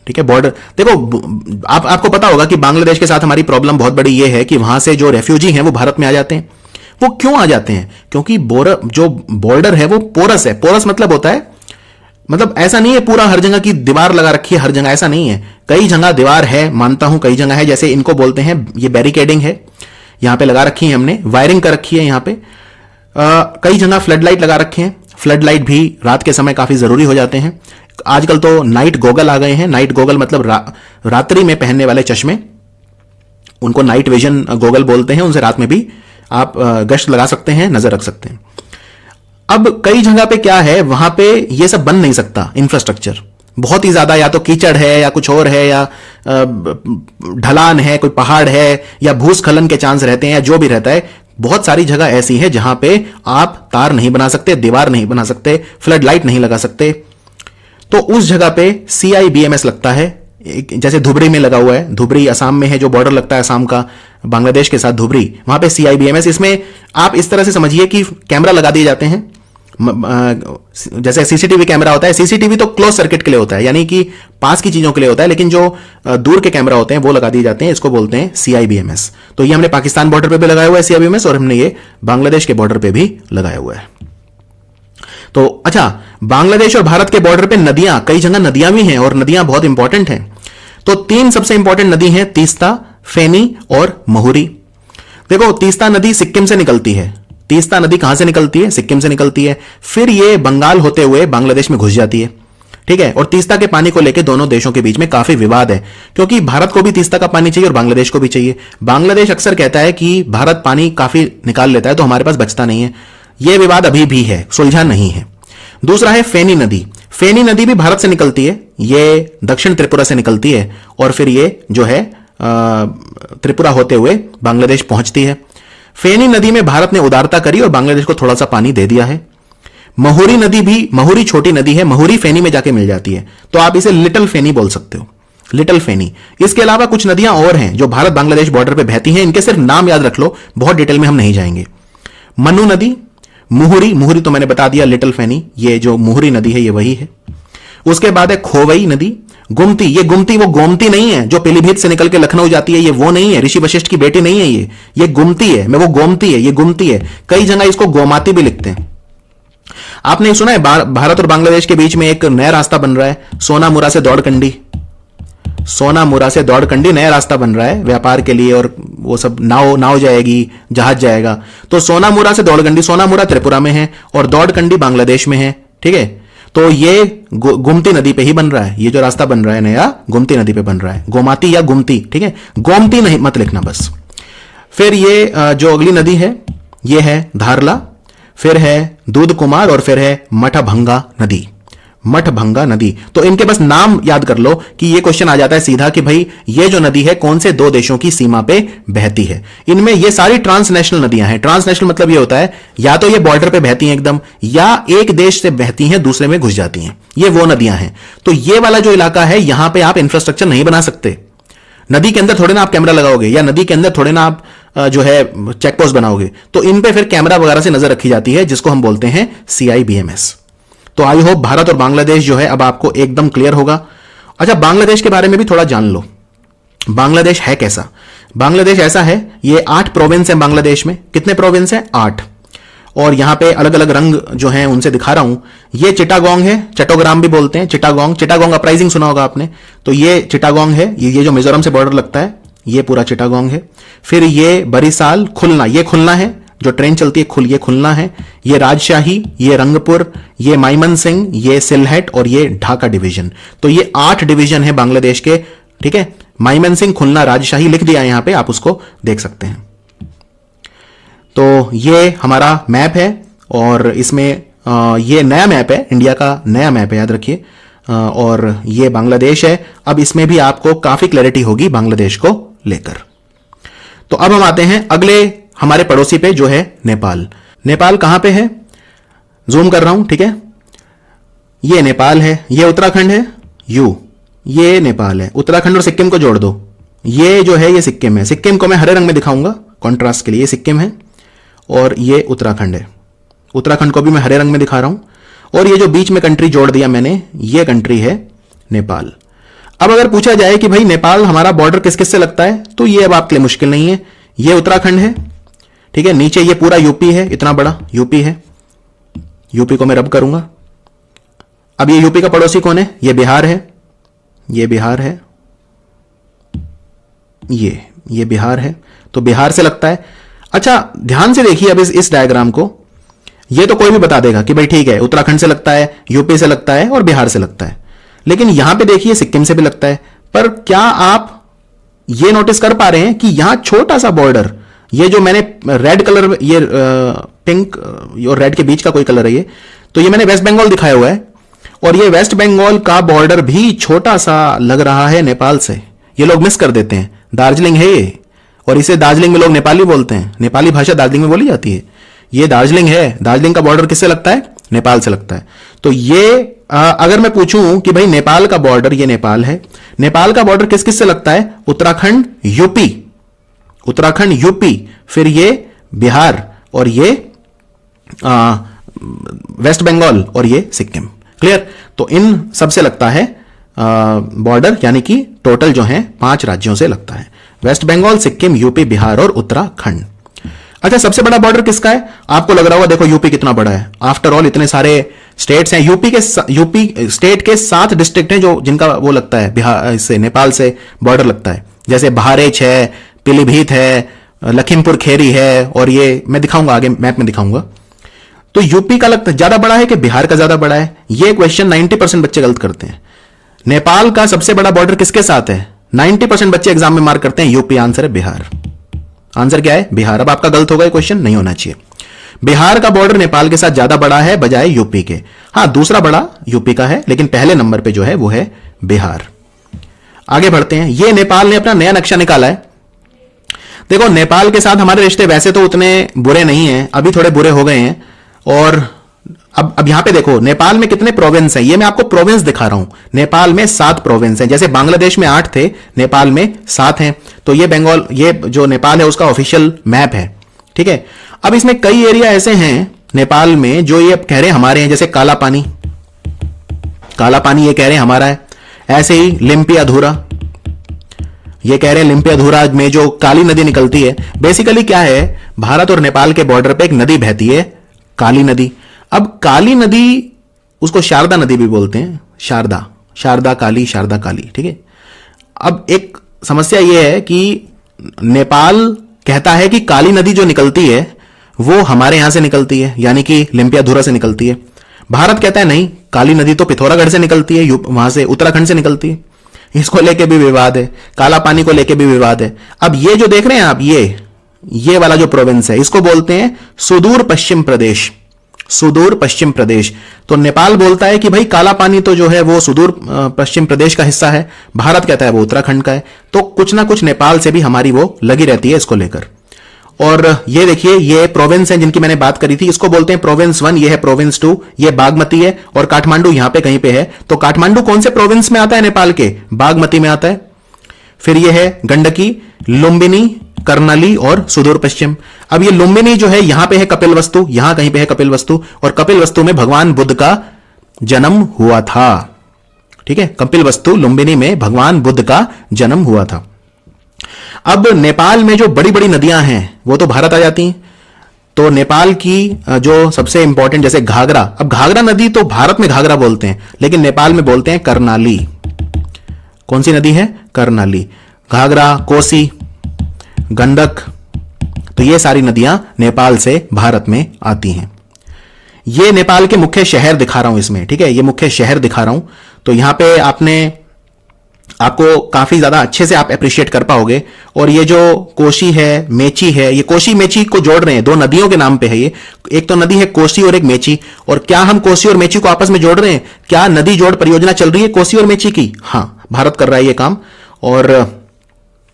ठीक है। बॉर्डर देखो, आपको पता होगा कि बांग्लादेश के साथ हमारी प्रॉब्लम बहुत बड़ी ये है कि वहां से जो रेफ्यूजी हैं वो भारत में आ जाते हैं। वो क्यों आ जाते हैं? क्योंकि जो बॉर्डर है वो पोरस है। पोरस मतलब होता है, मतलब ऐसा नहीं है पूरा हर जगह की दीवार लगा रखी है हर जगह, ऐसा नहीं है। कई जगह दीवार है, मानता हूं कई जगह है, जैसे इनको बोलते हैं ये बैरिकेडिंग है, यहां पे लगा रखी है हमने, वायरिंग कर रखी है यहां पे। कई जगह फ्लड लाइट लगा रखे हैं। फ्लड लाइट भी रात के समय काफी जरूरी हो जाते हैं। आजकल तो नाइट गोगल आ गए हैं। नाइट गोगल मतलब रात्रि में पहनने वाले चश्मे, उनको नाइट विजन गोगल बोलते हैं। उनसे रात में भी आप गश्त लगा सकते हैं, नजर रख सकते हैं। अब कई जगह पे क्या है, वहां पे ये सब बन नहीं सकता इंफ्रास्ट्रक्चर, बहुत ही ज्यादा या तो कीचड़ है या कुछ और है या ढलान है, कोई पहाड़ है या भूस्खलन के चांस रहते हैं या जो भी रहता है। बहुत सारी जगह ऐसी है जहां पे आप तार नहीं बना सकते, दीवार नहीं बना सकते, फ्लड लाइट नहीं लगा सकते। तो उस जगह पे CIBMS लगता है, जैसे धुबरी में लगा हुआ है। धुबरी असम में है, जो बॉर्डर लगता है असम का बांग्लादेश के साथ, धुबरी, वहां पे CIBMS। इसमें आप इस तरह से समझिए कि कैमरा लगा दिए जाते हैं, जैसे सीसीटीवी कैमरा होता है, सीसीटीवी तो क्लोज सर्किट के लिए होता है, यानी कि पास की चीजों के लिए होता है, लेकिन जो दूर के कैमरा होते हैं वो लगा दिए जाते हैं, इसको बोलते हैं सीआईबीएमएस। तो ये हमने पाकिस्तान बॉर्डर पे भी लगाया हुआ है सीआईबीएमएस, और हमने ये बांग्लादेश के बॉर्डर पे भी लगाया हुआ है। तो अच्छा, बांग्लादेश और भारत के बॉर्डर पे नदियां, कई जगह नदियां भी हैं और नदियां बहुत इंपॉर्टेंट हैं। तो 3 सबसे इंपॉर्टेंट नदी हैं, तीस्ता, फेनी और महुरी। देखो, तीस्ता नदी सिक्किम से निकलती है। तीस्ता नदी कहां से निकलती है? सिक्किम से निकलती है, फिर ये बंगाल होते हुए बांग्लादेश में घुस जाती है, ठीक है। और तीस्ता के पानी को लेकर दोनों देशों के बीच में काफी विवाद है, क्योंकि भारत को भी तीस्ता का पानी चाहिए और बांग्लादेश को भी चाहिए। बांग्लादेश अक्सर कहता है कि भारत पानी काफी निकाल लेता है तो हमारे पास बचता नहीं है। यह विवाद अभी भी है, सुलझा नहीं है। दूसरा है फेनी नदी। फेनी नदी भी भारत से निकलती है, ये दक्षिण त्रिपुरा से निकलती है और फिर ये जो है त्रिपुरा होते हुए बांग्लादेश पहुंचती है। फेनी नदी में भारत ने उदारता करी और बांग्लादेश को थोड़ा सा पानी दे दिया है। महुरी नदी भी, महुरी छोटी नदी है, महुरी फेनी में जाके मिल जाती है, तो आप इसे लिटिल फेनी बोल सकते हो, लिटिल फेनी। इसके अलावा कुछ नदियां और हैं जो भारत बांग्लादेश बॉर्डर पे बहती हैं, इनके सिर्फ नाम याद रख लो, बहुत डिटेल में हम नहीं जाएंगे। मनु नदी, मुहुरी, मुहुरी तो मैंने बता दिया, लिटिल फेनी, ये जो मुहुरी नदी है ये वही है। उसके बाद है खोवई नदी, गुमती। ये गुमती वो गोमती नहीं है जो पीलीभीत से निकल के लखनऊ जाती है, ये वो नहीं है, ऋषि वशिष्ठ की बेटी नहीं है ये गुमती है। मैं वो गोमती है, ये गुमती है। कई जगह इसको गोमाती भी लिखते हैं। आपने सुना है भारत और बांग्लादेश के बीच में एक नया रास्ता बन रहा है, सोनामुरा से दौड़कंडी। सोनामुरा से दौड़कंडी नया रास्ता बन रहा है व्यापार के लिए, और वो सब नाव जाएगी, जहाज जाएगा। तो सोनामुरा से दौड़कंडी, सोनामुरा त्रिपुरा में है और दौड़कंडी बांग्लादेश में है, ठीक है। तो ये गुमती नदी पे ही बन रहा है, ये जो रास्ता बन रहा है नया, गुमती नदी पे बन रहा है। गोमाती या गुमती, ठीक है, गोमती नहीं मत लिखना बस। फिर ये जो अगली नदी है ये है धारला, फिर है दूध कुमार और फिर है मठभंगा नदी। मठभंगा नदी, तो इनके बस नाम याद कर लो कि ये क्वेश्चन आ जाता है सीधा कि भाई ये जो नदी है कौन से 2 देशों की सीमा पे बहती है। इनमें ये सारी ट्रांसनेशनल नदियां हैं। ट्रांसनेशनल मतलब ये होता है या तो ये बॉर्डर पे बहती हैं एकदम, या एक देश से बहती हैं दूसरे में घुस जाती हैं, ये वो नदियां हैं। तो ये वाला जो इलाका है यहां पर आप इंफ्रास्ट्रक्चर नहीं बना सकते। नदी के अंदर थोड़े ना आप कैमरा लगाओगे, या नदी के अंदर थोड़े ना आप जो है चेक पोस्ट बनाओगे, तो इन पे फिर कैमरा वगैरह से नजर रखी जाती है, जिसको हम बोलते हैं सीआईबीएमएस। तो आई होप भारत और बांग्लादेश जो है अब आपको एकदम क्लियर होगा। अच्छा, बांग्लादेश के बारे में भी थोड़ा जान लो। बांग्लादेश है कैसा? बांग्लादेश ऐसा है, ये 8 प्रोविंस है बांग्लादेश में। कितने प्रोविंस है? 8। और यहां पे अलग अलग रंग जो हैं उनसे दिखा रहा हूं। ये चिटागोंग है, चट्टोग्राम भी बोलते हैं, चिटागोंग। चिटागोंग अपराइजिंग सुना होगा आपने, तो ये चिटागोंग है। ये जो मिजोरम से बॉर्डर लगता है ये पूरा चिटागोंग है। फिर ये बरिसाल, खुलना, ये खुलना है, जो ट्रेन चलती है ये खुलना है। ये राजशाही, ये रंगपुर, ये माइमन सिंह, ये सिलहट और ये ढाका डिवीजन। तो ये 8 डिवीजन है बांग्लादेश के, ठीक है। माइमन सिंह, खुलना, राजशाही लिख दिया यहां पे, आप उसको देख सकते हैं। तो ये हमारा मैप है और इसमें ये नया मैप है, इंडिया का नया मैप है, याद रखिए। और ये बांग्लादेश है। अब इसमें भी आपको काफी क्लैरिटी होगी बांग्लादेश को लेकर। तो अब हम आते हैं अगले हमारे पड़ोसी पे, जो है नेपाल। नेपाल कहां पे है? जूम कर रहा हूं, ठीक है। ये नेपाल है, ये उत्तराखंड है, ये नेपाल है। उत्तराखंड और सिक्किम को जोड़ दो, ये जो है ये सिक्किम है। सिक्किम को मैं हरे रंग में दिखाऊंगा कॉन्ट्रास्ट के लिए। ये सिक्किम है और ये उत्तराखंड है। उत्तराखंड को भी मैं हरे रंग में दिखा रहा हूं। और ये जो बीच में कंट्री जोड़ दिया मैंने, ये कंट्री है नेपाल। अब अगर पूछा जाए कि भाई नेपाल हमारा बॉर्डर किस किस से लगता है, तो ये अब आपके लिए मुश्किल नहीं है। ये उत्तराखंड है, ठीक है। नीचे ये पूरा यूपी है, इतना बड़ा यूपी है। यूपी को मैं रब करूंगा। अब ये यूपी का पड़ोसी कौन है? ये बिहार है, ये बिहार है, ये बिहार है। तो बिहार से लगता है। अच्छा, ध्यान से देखिए अब इस डायग्राम को। ये तो कोई भी बता देगा कि भाई ठीक है, उत्तराखंड से लगता है, यूपी से लगता है और बिहार से लगता है। लेकिन यहां पे देखिए सिक्किम से भी लगता है। पर क्या आप ये नोटिस कर पा रहे हैं कि यहां छोटा सा बॉर्डर, ये जो मैंने रेड कलर, ये पिंक और रेड के बीच का कोई कलर है ये, तो ये मैंने वेस्ट बंगाल दिखाया हुआ है। और ये वेस्ट बंगाल का बॉर्डर भी छोटा सा लग रहा है नेपाल से। ये लोग मिस कर देते हैं। दार्जिलिंग है ये, और इसे दार्जिलिंग में लोग नेपाली बोलते हैं। नेपाली भाषा दार्जिलिंग में बोली जाती है। ये दार्जिलिंग है, दार्जिलिंग का बॉर्डर किससे लगता है? नेपाल से लगता है। तो ये अगर मैं पूछूं कि भाई नेपाल का बॉर्डर, ये नेपाल है, नेपाल का बॉर्डर किस किस से लगता है? उत्तराखंड, यूपी, उत्तराखंड, यूपी, फिर ये बिहार और ये वेस्ट बंगाल और ये सिक्किम। क्लियर? तो इन सबसे लगता है बॉर्डर, यानी कि टोटल जो है 5 राज्यों से लगता है, वेस्ट बंगाल, सिक्किम, यूपी, बिहार और उत्तराखंड। अच्छा, सबसे बड़ा बॉर्डर किसका है? आपको लग रहा होगा देखो यूपी कितना बड़ा है, आफ्टर ऑल इतने सारे स्टेट्स हैं। यूपी स्टेट के 7 डिस्ट्रिक्ट हैं जो जिनका वो लगता है बिहार से, नेपाल से बॉर्डर लगता है, जैसे बहराइच है, पीलीभीत है, लखीमपुर खेरी है, और ये मैं दिखाऊंगा आगे मैप में दिखाऊंगा। तो यूपी का लगता ज्यादा बड़ा है कि बिहार का ज्यादा बड़ा है? ये क्वेश्चन 90% बच्चे गलत करते हैं। नेपाल का सबसे बड़ा बॉर्डर किसके साथ है? 90% बच्चे एग्जाम में मार्क करते हैं यूपी, आंसर है बिहार। आंसर क्या है? बिहार। अब आपका गलत होगा, ये क्वेश्चन नहीं होना चाहिए। बिहार का बॉर्डर नेपाल के साथ ज्यादा बड़ा है बजाय यूपी के। हां, दूसरा बड़ा यूपी का है, लेकिन पहले नंबर पे जो है वो है बिहार। आगे बढ़ते हैं। ये नेपाल ने अपना नया नक्शा निकाला है। देखो, नेपाल के साथ हमारे रिश्ते वैसे तो उतने बुरे नहीं हैं, अभी थोड़े बुरे हो गए हैं। और अब यहां पे देखो, नेपाल में कितने प्रोविंस हैं, ये मैं आपको प्रोविंस दिखा रहा हूं। नेपाल में 7 प्रोविंस हैं, जैसे बांग्लादेश में 8 थे, नेपाल में 7 हैं। तो ये जो नेपाल है उसका ऑफिशियल मैप है, ठीक है। अब इसमें कई एरिया ऐसे हैं नेपाल में जो ये कह रहे हैं हमारे हैं, जैसे काला पानी ये कह रहे हैं हमारा है। ऐसे ही लिम्पी अधूरा, ये कह रहे हैं लिम्पी अधूरा में जो काली नदी निकलती है। बेसिकली क्या है, भारत और नेपाल के बॉर्डर पे एक नदी बहती है, काली नदी। अब काली नदी, उसको शारदा नदी भी बोलते हैं, शारदा काली, ठीक है। अब एक समस्या यह है कि नेपाल कहता है कि काली नदी जो निकलती है वो हमारे यहां से निकलती है, यानी कि लिम्पियाधुरा से निकलती है। भारत कहता है नहीं, काली नदी तो पिथौरागढ़ से निकलती है, वहां से उत्तराखंड से निकलती है। इसको लेके भी विवाद है, काला पानी को लेके भी विवाद है। अब ये जो देख रहे हैं आप, ये वाला जो प्रोविंस है, इसको बोलते हैं सुदूर पश्चिम प्रदेश। तो नेपाल बोलता है कि भाई काला पानी तो जो है वो सुदूर पश्चिम प्रदेश का हिस्सा है, भारत कहता है वो उत्तराखंड का है। तो कुछ ना कुछ नेपाल से भी हमारी वो लगी रहती है इसको लेकर। और ये देखिए, ये प्रोविंस है जिनकी मैंने बात करी थी, इसको बोलते हैं प्रोविंस 1, ये है प्रोविंस 2, ये बागमती है, और काठमांडू यहां पे कहीं पे है। तो काठमांडू कौन से प्रोविंस में आता है नेपाल के? बागमती में आता है। फिर ये है गंडकी, लुम्बिनी, कर्नाली और सुदूर पश्चिम। अब ये लुम्बिनी जो है यहां पे है कपिलवस्तु, यहां कहीं पे है कपिलवस्तु, और कपिलवस्तु में भगवान बुद्ध का जन्म हुआ था, ठीक है। कपिलवस्तु लुम्बिनी में भगवान बुद्ध का जन्म हुआ था। अब नेपाल में जो बड़ी बड़ी नदियां हैं वो तो भारत आ जाती हैं। तो नेपाल की जो सबसे इंपॉर्टेंट, जैसे घाघरा, अब घाघरा नदी तो भारत में घाघरा बोलते हैं, लेकिन नेपाल में बोलते हैं कर्नाली। कौन सी नदी है? कर्नाली। घाघरा, कोसी, गंडक, तो ये सारी नदियां नेपाल से भारत में आती हैं। ये नेपाल के मुख्य शहर दिखा रहा हूं इसमें, ठीक है, ये मुख्य शहर दिखा रहा हूं। तो यहां पे आपको काफी ज्यादा अच्छे से आप अप्रिशिएट कर पाओगे। और ये जो कोशी है, मेची है, ये कोशी मेची को जोड़ रहे हैं, 2 नदियों के नाम पे है ये। एक तो नदी है कोसी और एक मेची। और क्या हम कोसी और मेची को आपस में जोड़ रहे हैं? क्या नदी जोड़ परियोजना चल रही है कोसी और मेची की? हां, भारत कर रहा है ये काम। और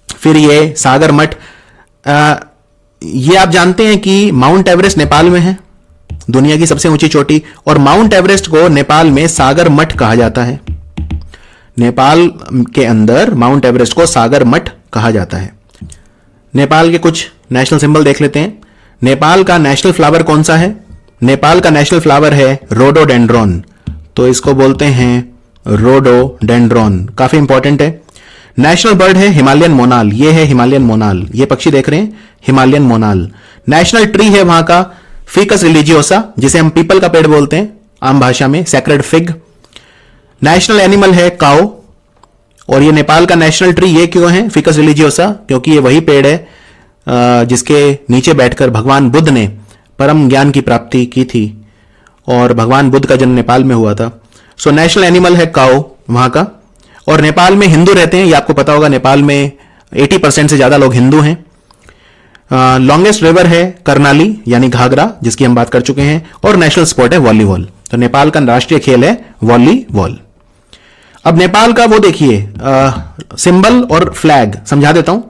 फिर ये सागर मठ, ये आप जानते हैं कि माउंट एवरेस्ट नेपाल में है, दुनिया की सबसे ऊंची चोटी। और माउंट एवरेस्ट को नेपाल में सागर मठ कहा जाता है। नेपाल के अंदर माउंट एवरेस्ट को सागर मठ कहा जाता है। नेपाल के कुछ नेशनल सिंबल देख लेते हैं। नेपाल का नेशनल फ्लावर कौन सा है? नेपाल का नेशनल फ्लावर है रोडोडेंड्रॉन, तो इसको बोलते हैं रोडोडेंड्रॉन, काफी इंपॉर्टेंट है। नेशनल बर्ड है हिमालयन मोनाल, ये है हिमालयन मोनाल, ये पक्षी देख रहे हैं, हिमालयन मोनाल। नेशनल ट्री है वहां का फिकस रिलीजियोसा, जिसे हम पीपल का पेड़ बोलते हैं आम भाषा में, सैक्रेड फिग। नेशनल एनिमल है काऊ। और ये नेपाल का नेशनल ट्री ये क्यों है फिकस रिलीजियोसा? क्योंकि ये वही पेड़ है जिसके नीचे बैठकर भगवान बुद्ध ने परम ज्ञान की प्राप्ति की थी, और भगवान बुद्ध का जन्म नेपाल में हुआ था। सो नेशनल एनिमल है काऊ वहां का। और नेपाल में हिंदू रहते हैं, ये आपको पता होगा, नेपाल में 80% से ज्यादा लोग हिंदू हैं। लॉन्गेस्ट रिवर है कर्नाली यानी घाघरा, जिसकी हम बात कर चुके हैं। और नेशनल स्पोर्ट है वॉलीबॉल, तो नेपाल का राष्ट्रीय खेल है वॉलीबॉल। अब नेपाल का वो देखिए सिंबल और फ्लैग समझा देता हूं।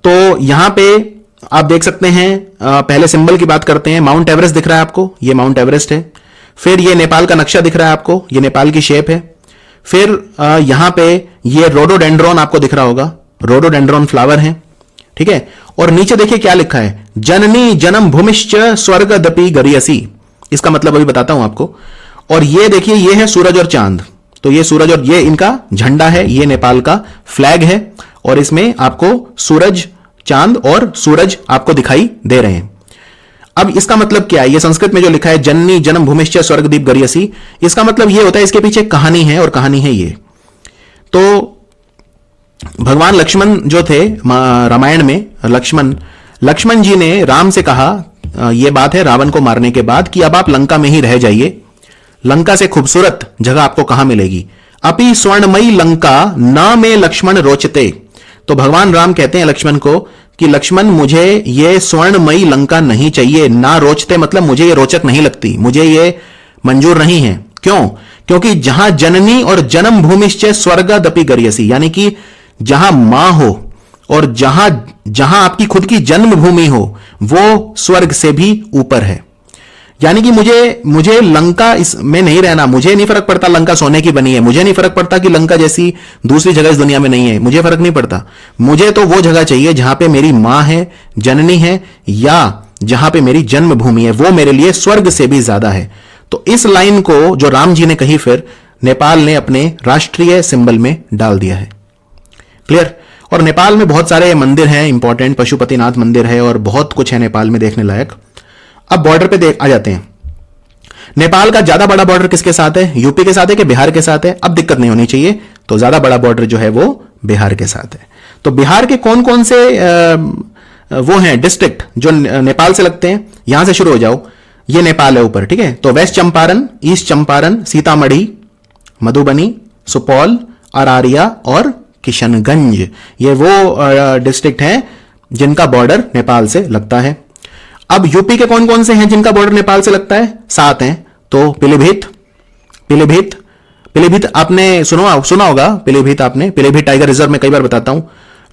तो यहां पे आप देख सकते हैं, पहले सिंबल की बात करते हैं। माउंट एवरेस्ट दिख रहा है आपको, ये माउंट एवरेस्ट है। फिर ये नेपाल का नक्शा दिख रहा है आपको, ये नेपाल की शेप है। फिर यहां पे ये रोडोडेंड्रॉन आपको दिख रहा होगा, रोडोडेंड्रॉन फ्लावर है। ठीक है। और नीचे देखिए क्या लिखा है, जननी जन्म भूमिश्च स्वर्गदपि गरियसी, इसका मतलब अभी बताता हूं आपको। और ये देखिए ये है सूरज और चांद, तो ये सूरज और ये इनका झंडा है, ये नेपाल का फ्लैग है, और इसमें आपको सूरज, चांद और सूरज आपको दिखाई दे रहे हैं। अब इसका मतलब क्या है, ये संस्कृत में जो लिखा है जननी जन्म भूमिश्च स्वर्गदीप गरियसी, इसका मतलब ये होता है, इसके पीछे कहानी है, और कहानी है ये। तो भगवान लक्ष्मण जो थे रामायण में, लक्ष्मण जी ने राम से कहा, यह बात है रावण को मारने के बाद, कि अब आप लंका में ही रह जाइए, लंका से खूबसूरत जगह आपको कहां मिलेगी। अपि स्वर्णमयी लंका न में लक्ष्मण रोचते, तो भगवान राम कहते हैं लक्ष्मण को कि लक्ष्मण मुझे ये स्वर्णमयी लंका नहीं चाहिए, ना रोचते मतलब मुझे ये रोचक नहीं लगती, मुझे ये मंजूर नहीं है। क्यों? क्योंकि जहां जननी और जन्म भूमिश्च स्वर्गदपि गरियसी, यानी कि जहां मां हो और जहां आपकी खुद की जन्मभूमि हो, वो स्वर्ग से भी ऊपर है। यानी कि मुझे लंका इसमें नहीं रहना, मुझे नहीं फर्क पड़ता लंका सोने की बनी है, मुझे नहीं फर्क पड़ता कि लंका जैसी दूसरी जगह इस दुनिया में नहीं है, मुझे फर्क नहीं पड़ता। मुझे तो वो जगह चाहिए जहां पे मेरी मां है, जननी है, या जहां पे मेरी जन्मभूमि है, वो मेरे लिए स्वर्ग से भी ज्यादा है। तो इस लाइन को जो राम जी ने कही, फिर नेपाल ने अपने राष्ट्रीय सिंबल में डाल दिया है। क्लियर? और नेपाल में बहुत सारे मंदिर हैं इंपॉर्टेंट, पशुपतिनाथ मंदिर है और बहुत कुछ है नेपाल में देखने लायक। अब बॉर्डर पे आ जाते हैं। नेपाल का ज्यादा बड़ा बॉर्डर किसके साथ है? यूपी के साथ है कि बिहार के साथ है? अब दिक्कत नहीं होनी चाहिए, तो ज्यादा बड़ा बॉर्डर जो है वो बिहार के साथ है। तो बिहार के कौन कौन से वो हैं डिस्ट्रिक्ट जो नेपाल से लगते हैं? यहां से शुरू हो जाओ, ये नेपाल है ऊपर, ठीक है। तो वेस्ट चंपारण, ईस्ट चंपारण, सीतामढ़ी, मधुबनी, सुपौल, अरारिया और किशनगंज, ये वो डिस्ट्रिक्ट हैं जिनका बॉर्डर नेपाल से लगता है। अब यूपी के कौन कौन से हैं जिनका बॉर्डर नेपाल से लगता है? 7 हैं। तो पीलीभीत आपने सुना होगा, पीलीभीत टाइगर रिजर्व में कई बार बताता हूं।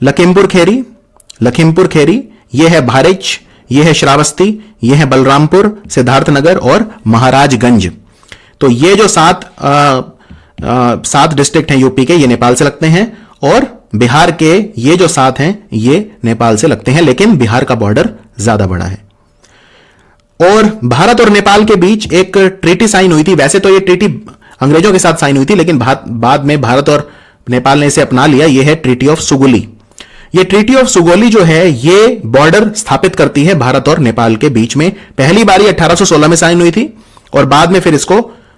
लखीमपुर खेरी, ये है भारिच, ये है श्रावस्ती, ये है बलरामपुर, सिद्धार्थनगर और महाराजगंज। तो ये जो 7 डिस्ट्रिक्ट हैं यूपी के, ये नेपाल से लगते हैं, और बिहार के ये जो 7 हैं ये नेपाल से लगते हैं, लेकिन बिहार का बॉर्डर ज्यादा बड़ा है। और भारत और नेपाल के बीच एक ट्रीटी साइन हुई थी। वैसे तो ये ट्रीटी अंग्रेजों के साथ साइन हुई थी, लेकिन बाद में भारत और नेपाल ने इसे अपना लिया। ये है ट्रीटी ऑफ सुगोली। ये ट्रीटी ऑफ सुगोली जो है ये बॉर्डर स्थापित करती है भारत और नेपाल के बीच में। पहली बार 1816 में साइन हुई थी और बाद में फिर इसको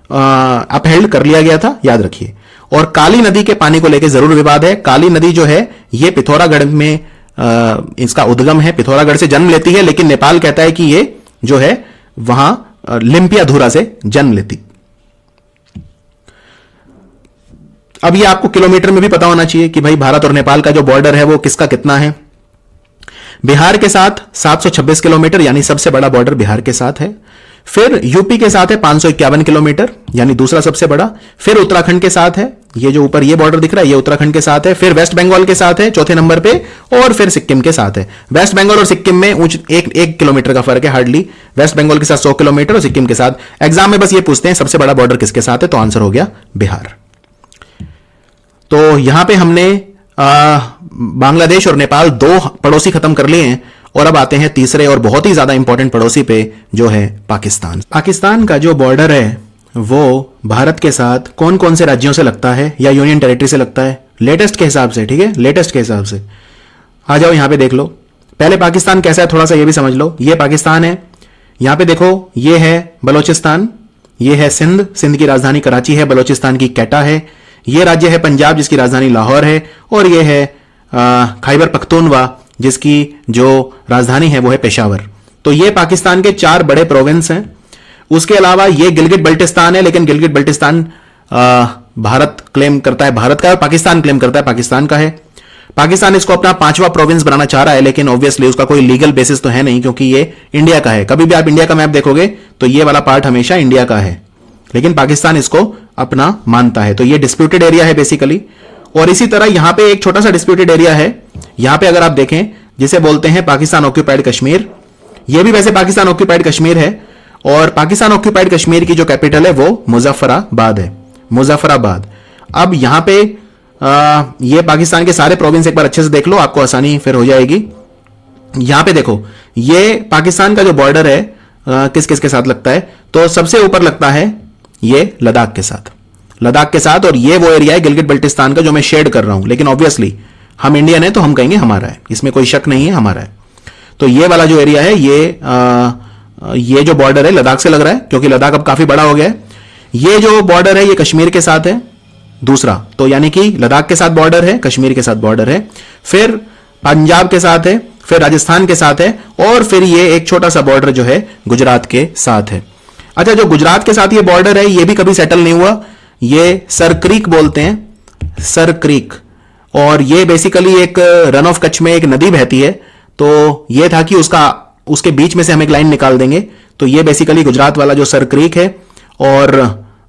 अपहेल्ड कर लिया गया था, याद रखिए। और काली नदी के पानी को लेकर जरूर विवाद है। काली नदी जो है ये पिथौरागढ़ में इसका उद्गम है, पिथौरागढ़ से जन्म लेती है, लेकिन नेपाल कहता है कि ये जो है वहां लिम्पियाधुरा से जन्म लेती। अब ये आपको किलोमीटर में भी पता होना चाहिए कि भाई भारत और नेपाल का जो बॉर्डर है वो किसका कितना है। बिहार के साथ 726 किलोमीटर, यानी सबसे बड़ा बॉर्डर बिहार के साथ है। फिर यूपी के साथ है 551 किलोमीटर, यानी दूसरा सबसे बड़ा। फिर उत्तराखंड के साथ है, ये जो ऊपर ये बॉर्डर दिख रहा है ये उत्तराखंड के साथ है। फिर वेस्ट बंगाल के साथ है चौथे नंबर पे, और फिर सिक्किम के साथ है। वेस्ट बंगाल और सिक्किम में एक किलोमीटर का फर्क है हार्डली। वेस्ट बंगाल के साथ 100 किलोमीटर और सिक्किम के साथ। एग्जाम में बस ये पूछते हैं सबसे बड़ा बॉर्डर किसके साथ है, तो आंसर हो गया बिहार। तो यहां पे हमने बांग्लादेश और नेपाल 2 पड़ोसी खत्म कर लिए हैं, और अब आते हैं तीसरे और बहुत ही ज्यादा इंपॉर्टेंट पड़ोसी पे, जो है पाकिस्तान। पाकिस्तान का जो बॉर्डर है वो भारत के साथ कौन कौन से राज्यों से लगता है या यूनियन टेरिटरी से लगता है, लेटेस्ट के हिसाब से, ठीक है, लेटेस्ट के हिसाब से। आ जाओ यहां पे देख लो। पहले पाकिस्तान कैसा है थोड़ा सा ये भी समझ लो। ये पाकिस्तान है, यहां पे देखो ये है बलोचिस्तान, ये है सिंध की राजधानी कराची है, बलोचिस्तान की कैटा है। ये राज्य है पंजाब जिसकी राजधानी लाहौर है, और ये है खैबर पख्तूनवा जिसकी जो राजधानी है वो है पेशावर। तो ये पाकिस्तान के 4 बड़े प्रोविंस हैं। उसके अलावा ये गिलगिट बल्टिस्तान है, लेकिन गिलगिट बल्टिस्तान भारत क्लेम करता है भारत का, और पाकिस्तान क्लेम करता है पाकिस्तान का है। पाकिस्तान इसको अपना 5वां प्रोविंस बनाना चाह रहा है, लेकिन ऑब्वियसली उसका कोई लीगल बेसिस तो है नहीं, क्योंकि ये इंडिया का है। कभी भी आप इंडिया का मैप देखोगे तो ये वाला पार्ट हमेशा इंडिया का है, लेकिन पाकिस्तान इसको अपना मानता है। तो ये डिस्प्यूटेड एरिया है बेसिकली। और इसी तरह यहां पे एक छोटा सा डिस्प्यूटेड एरिया है, यहां पे अगर आप देखें, जिसे बोलते हैं पाकिस्तान ऑक्यूपाइड कश्मीर। ये भी वैसे पाकिस्तान ऑक्यूपाइड कश्मीर है, और पाकिस्तान ऑक्यूपाइड कश्मीर की जो कैपिटल है वो मुजफ्फराबाद है, मुजफ्फराबाद। अब यहां पे ये पाकिस्तान के सारे प्रोविंस एक बार अच्छे से देख लो, आपको आसानी फिर हो जाएगी। यहां पे देखो, ये पाकिस्तान का जो बॉर्डर है किस किस के साथ लगता है, तो सबसे ऊपर लगता है ये लद्दाख के साथ, लद्दाख के साथ। और ये वो एरिया है गिलगित बल्टिस्तान का जो मैं शेड कर रहा हूं, लेकिन ऑब्वियसली हम इंडियन है तो हम कहेंगे हमारा है, इसमें कोई शक नहीं है, हमारा है। तो ये वाला जो एरिया है ये जो बॉर्डर है लद्दाख से लग रहा है, क्योंकि लद्दाख अब काफी बड़ा हो गया है। ये जो बॉर्डर है ये कश्मीर के साथ है दूसरा, तो यानी कि लद्दाख के साथ बॉर्डर है, कश्मीर के साथ बॉर्डर है, फिर पंजाब के साथ है, फिर राजस्थान के साथ है, और फिर ये एक छोटा सा बॉर्डर जो है गुजरात के साथ है। अच्छा, जो गुजरात के साथ ये बॉर्डर है ये भी कभी सेटल नहीं हुआ, ये सर क्रीक बोलते हैं, सर क्रीक। और ये बेसिकली एक रन ऑफ कच्छ में एक नदी बहती है, तो ये था कि उसके बीच में से हम एक लाइन निकाल देंगे, तो ये बेसिकली गुजरात वाला जो सर क्रीक है। और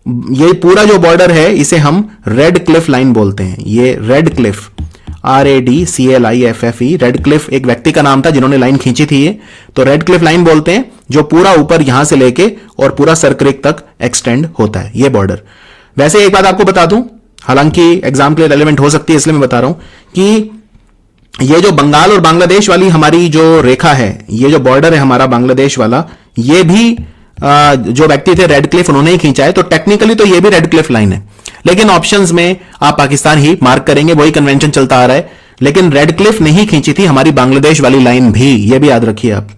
ये पूरा जो बॉर्डर है इसे हम रेड क्लिफ लाइन बोलते हैं, ये red Cliff, RADCLIFFE, red Cliff एक व्यक्ति का नाम था जिन्होंने लाइन खींची थी ये, तो रेड क्लिफ लाइन बोलते हैं, जो पूरा ऊपर यहां से लेके और पूरा सर क्रीक तक एक्सटेंड होता है ये बॉर्डर। वैसे एक बात आपको बता दूं, हालांकि एग्जाम के लिए रेलेवेंट हो सकती है इसलिए मैं बता रहा हूं कि ये जो बंगाल और बांग्लादेश वाली हमारी जो रेखा है, ये जो बॉर्डर है हमारा बांग्लादेश वाला, ये भी जो व्यक्ति थे रेड क्लिफ उन्होंने ही खींचा है, तो टेक्निकली तो ये भी रेड क्लिफ लाइन है, लेकिन ऑप्शंस में आप पाकिस्तान ही मार्क करेंगे, वही कन्वेंशन चलता आ रहा है। लेकिन रेड क्लिफ ने ही खींची थी हमारी बांग्लादेश वाली लाइन भी, ये भी याद रखिए आप।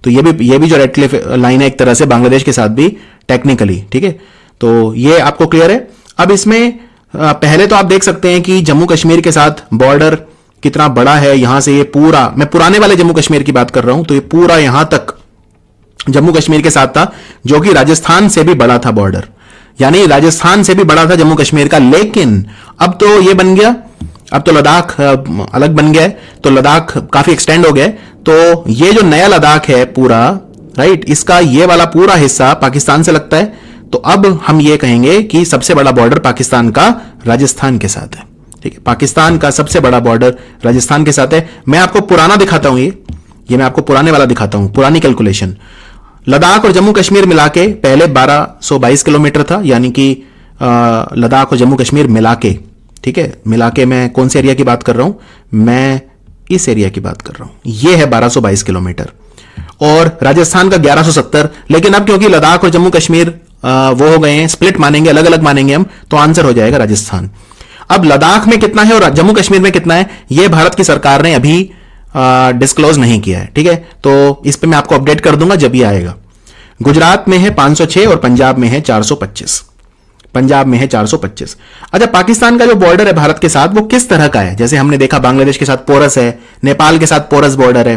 तो ये भी जो रेड क्लिफ लाइन है एक तरह से बांग्लादेश के साथ भी टेक्निकली, ठीक है। तो ये आपको क्लियर है। अब इसमें पहले तो आप देख सकते हैं कि जम्मू कश्मीर के साथ बॉर्डर कितना बड़ा है, यहां से ये पूरा, मैं पुराने वाले जम्मू कश्मीर की बात कर रहा हूं, तो ये पूरा यहां तक जम्मू कश्मीर के साथ था, जो कि राजस्थान से भी बड़ा था बॉर्डर, यानी राजस्थान से भी बड़ा था जम्मू कश्मीर का। लेकिन अब तो ये बन गया, अब तो लद्दाख अलग बन गया है, तो लद्दाख काफी एक्सटेंड हो गया। तो ये जो नया लद्दाख है पूरा, राइट, इसका ये वाला पूरा हिस्सा पाकिस्तान से लगता है। तो अब हम ये कहेंगे कि सबसे बड़ा बॉर्डर पाकिस्तान का राजस्थान के साथ है, ठीक है। पाकिस्तान का सबसे बड़ा बॉर्डर राजस्थान के साथ है। मैं आपको पुराना दिखाता हूं, ये मैं आपको पुराने वाला दिखाता हूं, पुरानी कैलकुलेशन। लद्दाख और जम्मू कश्मीर मिला के पहले 1222 किलोमीटर था, यानी कि लद्दाख और जम्मू कश्मीर मिला के, ठीक है, मिला के मैं कौन से एरिया की बात कर रहा हूं, मैं इस एरिया की बात कर रहा हूं, यह है 1222 किलोमीटर, और राजस्थान का 1170। लेकिन अब क्योंकि लद्दाख और जम्मू कश्मीर वो हो गए हैं, स्प्लिट मानेंगे, अलग अलग मानेंगे हम, तो आंसर हो जाएगा राजस्थान। अब लद्दाख में कितना है और जम्मू कश्मीर में कितना है, यह भारत की सरकार ने अभी डिस्क्लोज नहीं किया है, ठीक है। तो इस पे मैं आपको अपडेट कर दूंगा जब ये आएगा। गुजरात में है 506 और पंजाब में है 425, पंजाब में है 425। अच्छा, पाकिस्तान का जो बॉर्डर है भारत के साथ वो किस तरह का है, जैसे हमने देखा बांग्लादेश के साथ पोरस है, नेपाल के साथ पोरस बॉर्डर है,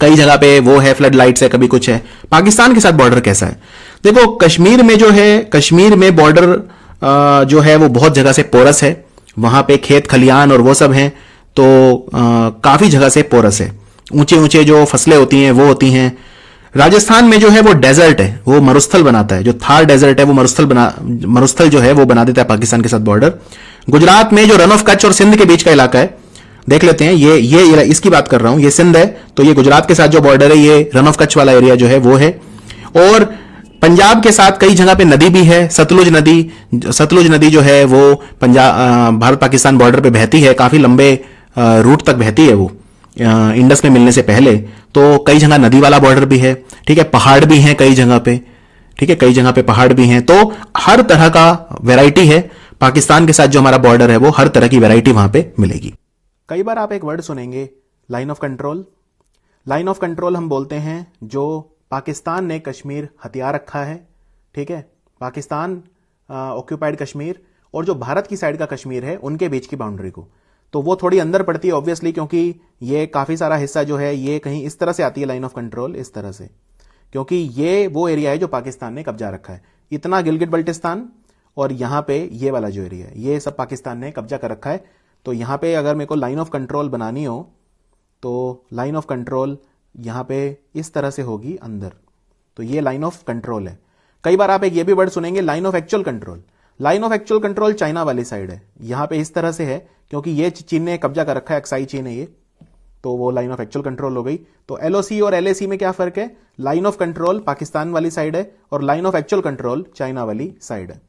कई जगह पे वो है फ्लड लाइट्स है, कभी कुछ है। पाकिस्तान के साथ बॉर्डर कैसा है, देखो कश्मीर में जो है, कश्मीर में बॉर्डर जो है वो बहुत जगह से पोरस है, वहां पे खेत खलियान और वो सब हैं, तो काफी जगह से पोरस है, ऊंचे ऊंचे जो फसलें होती हैं वो होती हैं। राजस्थान में जो है वो डेजर्ट है, वो मरुस्थल बनाता है, जो थार डेजर्ट है वो मरुस्थल जो है वो बना देता है पाकिस्तान के साथ बॉर्डर। गुजरात में जो रन ऑफ कच्छ और सिंध के बीच का इलाका है, देख लेते हैं, ये इसकी बात कर रहा हूं, ये सिंध है, तो ये गुजरात के साथ जो बॉर्डर है ये रन ऑफ कच्छ वाला एरिया जो है वो है। और पंजाब के साथ कई जगह पे नदी भी है, सतलुज नदी जो है वो पंजाब भारत पाकिस्तान बॉर्डर पे बहती है, काफी लंबे रूट तक बहती है वो, इंडस में मिलने से पहले। तो कई जगह नदी वाला बॉर्डर भी है, ठीक है, पहाड़ भी हैं कई जगह पे, ठीक है, कई जगह पे पहाड़ भी हैं, तो हर तरह का वैरायटी है पाकिस्तान के साथ जो हमारा बॉर्डर है वो हर तरह की वैरायटी वहां पे मिलेगी। कई बार आप एक वर्ड सुनेंगे, line of control. Line of control हम बोलते हैं जो पाकिस्तान ने कश्मीर हथिया रखा है, ठीक है, पाकिस्तान ऑक्यूपाइड कश्मीर और जो भारत की साइड का कश्मीर है उनके बीच की बाउंड्री को, तो वो थोड़ी अंदर पड़ती है ऑब्वियसली, क्योंकि ये काफी सारा हिस्सा जो है ये कहीं इस तरह से आती है लाइन ऑफ कंट्रोल, इस तरह से, क्योंकि ये वो एरिया है जो पाकिस्तान ने कब्जा रखा है। इतना गिलगित बल्टिस्तान और यहां पे ये वाला जो एरिया है ये सब पाकिस्तान ने कब्जा कर रखा है। तो यहां पे अगर मेरे को लाइन ऑफ कंट्रोल बनानी हो तो लाइन ऑफ कंट्रोल यहां पे इस तरह से होगी अंदर, तो ये लाइन ऑफ कंट्रोल है। कई बार आप एक ये भी वर्ड सुनेंगे, line of actual control. Line of actual control China वाली साइड है, यहां पे इस तरह से है क्योंकि ये चीन ने कब्जा कर रखा है, एक्साई चीन है ये, तो वो लाइन ऑफ एक्चुअल कंट्रोल हो गई। तो एलओसी और एलएसी में क्या फर्क है, लाइन ऑफ कंट्रोल पाकिस्तान वाली साइड है और line of actual control China वाली साइड है।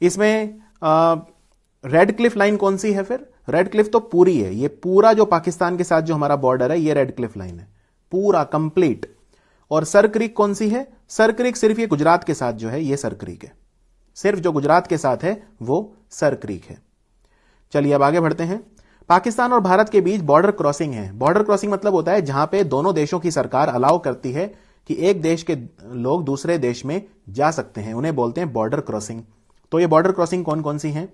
इसमें रेड क्लिफ लाइन कौन सी है, फिर रेड क्लिफ तो पूरी है, ये पूरा जो पाकिस्तान के साथ जो हमारा बॉर्डर है ये रेड क्लिफ लाइन है, पूरा कंप्लीट। और सर क्रीक कौन सी है? सर क्रीक सिर्फ ये गुजरात के साथ जो है ये सर क्रीक है, सिर्फ जो गुजरात के साथ है वो सर क्रीक है। चलिए अब आगे बढ़ते हैं। पाकिस्तान और भारत के बीच बॉर्डर क्रॉसिंग है। बॉर्डर क्रॉसिंग मतलब होता है जहां पे दोनों देशों की सरकार अलाउ करती है कि एक देश के लोग दूसरे देश में जा सकते हैं, उन्हें बोलते हैं बॉर्डर क्रॉसिंग। तो ये बॉर्डर क्रॉसिंग कौन कौन सी हैं?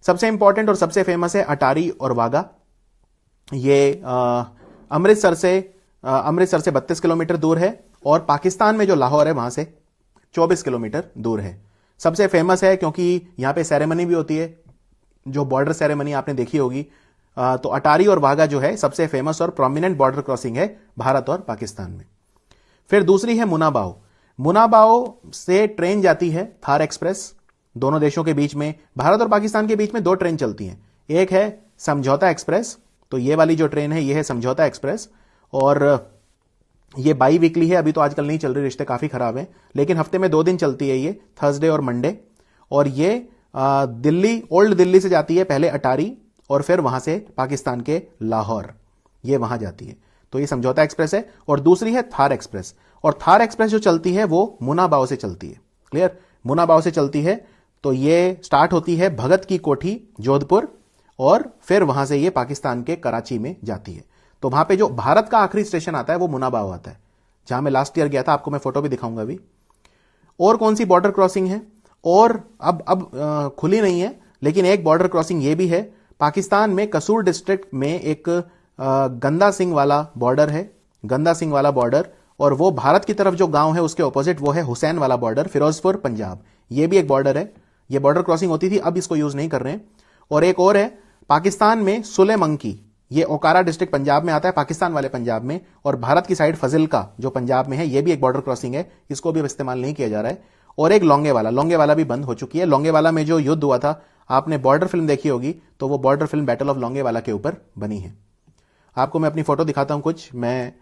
सबसे इंपॉर्टेंट और सबसे फेमस है अटारी और वाघा। ये अमृतसर से 32 किलोमीटर दूर है और पाकिस्तान में जो लाहौर है वहां से 24 किलोमीटर दूर है। सबसे फेमस है क्योंकि यहां पे सेरेमनी भी होती है, जो बॉर्डर सेरेमनी आपने देखी होगी। तो अटारी और वाघा जो है सबसे फेमस और प्रोमिनेंट बॉर्डर क्रॉसिंग है भारत और पाकिस्तान में। फिर दूसरी है मुनाबाओ। मुनाबाओ से ट्रेन जाती है थार एक्सप्रेस, दोनों देशों के बीच में, भारत और पाकिस्तान के बीच में दो ट्रेन चलती हैं। एक है समझौता एक्सप्रेस, तो ये वाली जो ट्रेन है ये है समझौता एक्सप्रेस, और ये बाई वीकली है, अभी तो आजकल नहीं चल रही, रिश्ते काफी खराब हैं, लेकिन हफ्ते में 2 दिन चलती है ये, थर्सडे और मंडे। और ये ओल्ड दिल्ली से जाती है पहले अटारी और फिर वहां से पाकिस्तान के लाहौर, ये वहां जाती है। तो ये समझौता एक्सप्रेस है। और दूसरी है थार एक्सप्रेस, और थार एक्सप्रेस जो चलती है वो मुनाबाओ से चलती है। क्लियर? मुनाबाओ से चलती है। तो ये स्टार्ट होती है भगत की कोठी जोधपुर और फिर वहां से ये पाकिस्तान के कराची में जाती है। तो वहां पे जो भारत का आखिरी स्टेशन आता है वो मुनाबाओ आता है, जहां मैं लास्ट ईयर गया था, आपको मैं फोटो भी दिखाऊंगा अभी। और कौन सी बॉर्डर क्रॉसिंग है? और अब खुली नहीं है, लेकिन एक बॉर्डर क्रॉसिंग ये भी है, पाकिस्तान में कसूर डिस्ट्रिक्ट में एक गंदा सिंह वाला बॉर्डर है, गंदा सिंह वाला बॉर्डर, और वो भारत की तरफ जो गांव है उसके ऑपोजिट वो है हुसैन वाला बॉर्डर, फिरोजपुर पंजाब, ये भी एक बॉर्डर है। ये बॉर्डर क्रॉसिंग होती थी, अब इसको यूज नहीं कर रहे हैं। और एक और है पाकिस्तान में सुलेमंकी, ये ओकारा डिस्ट्रिक्ट पंजाब में आता है, पाकिस्तान वाले पंजाब में, और भारत की साइड फजिल्का जो पंजाब में है, ये भी एक बॉर्डर क्रॉसिंग है, इसको भी अब इस्तेमाल नहीं किया जा रहा है। और एक लोंगेवाला भी बंद हो चुकी है। लोंगेवाला में जो युद्ध हुआ था, आपने बॉर्डर फिल्म देखी होगी, तो वो border film battle of Longewala के ऊपर बनी है। आपको मैं अपनी फोटो दिखाता हूं कुछ। मैं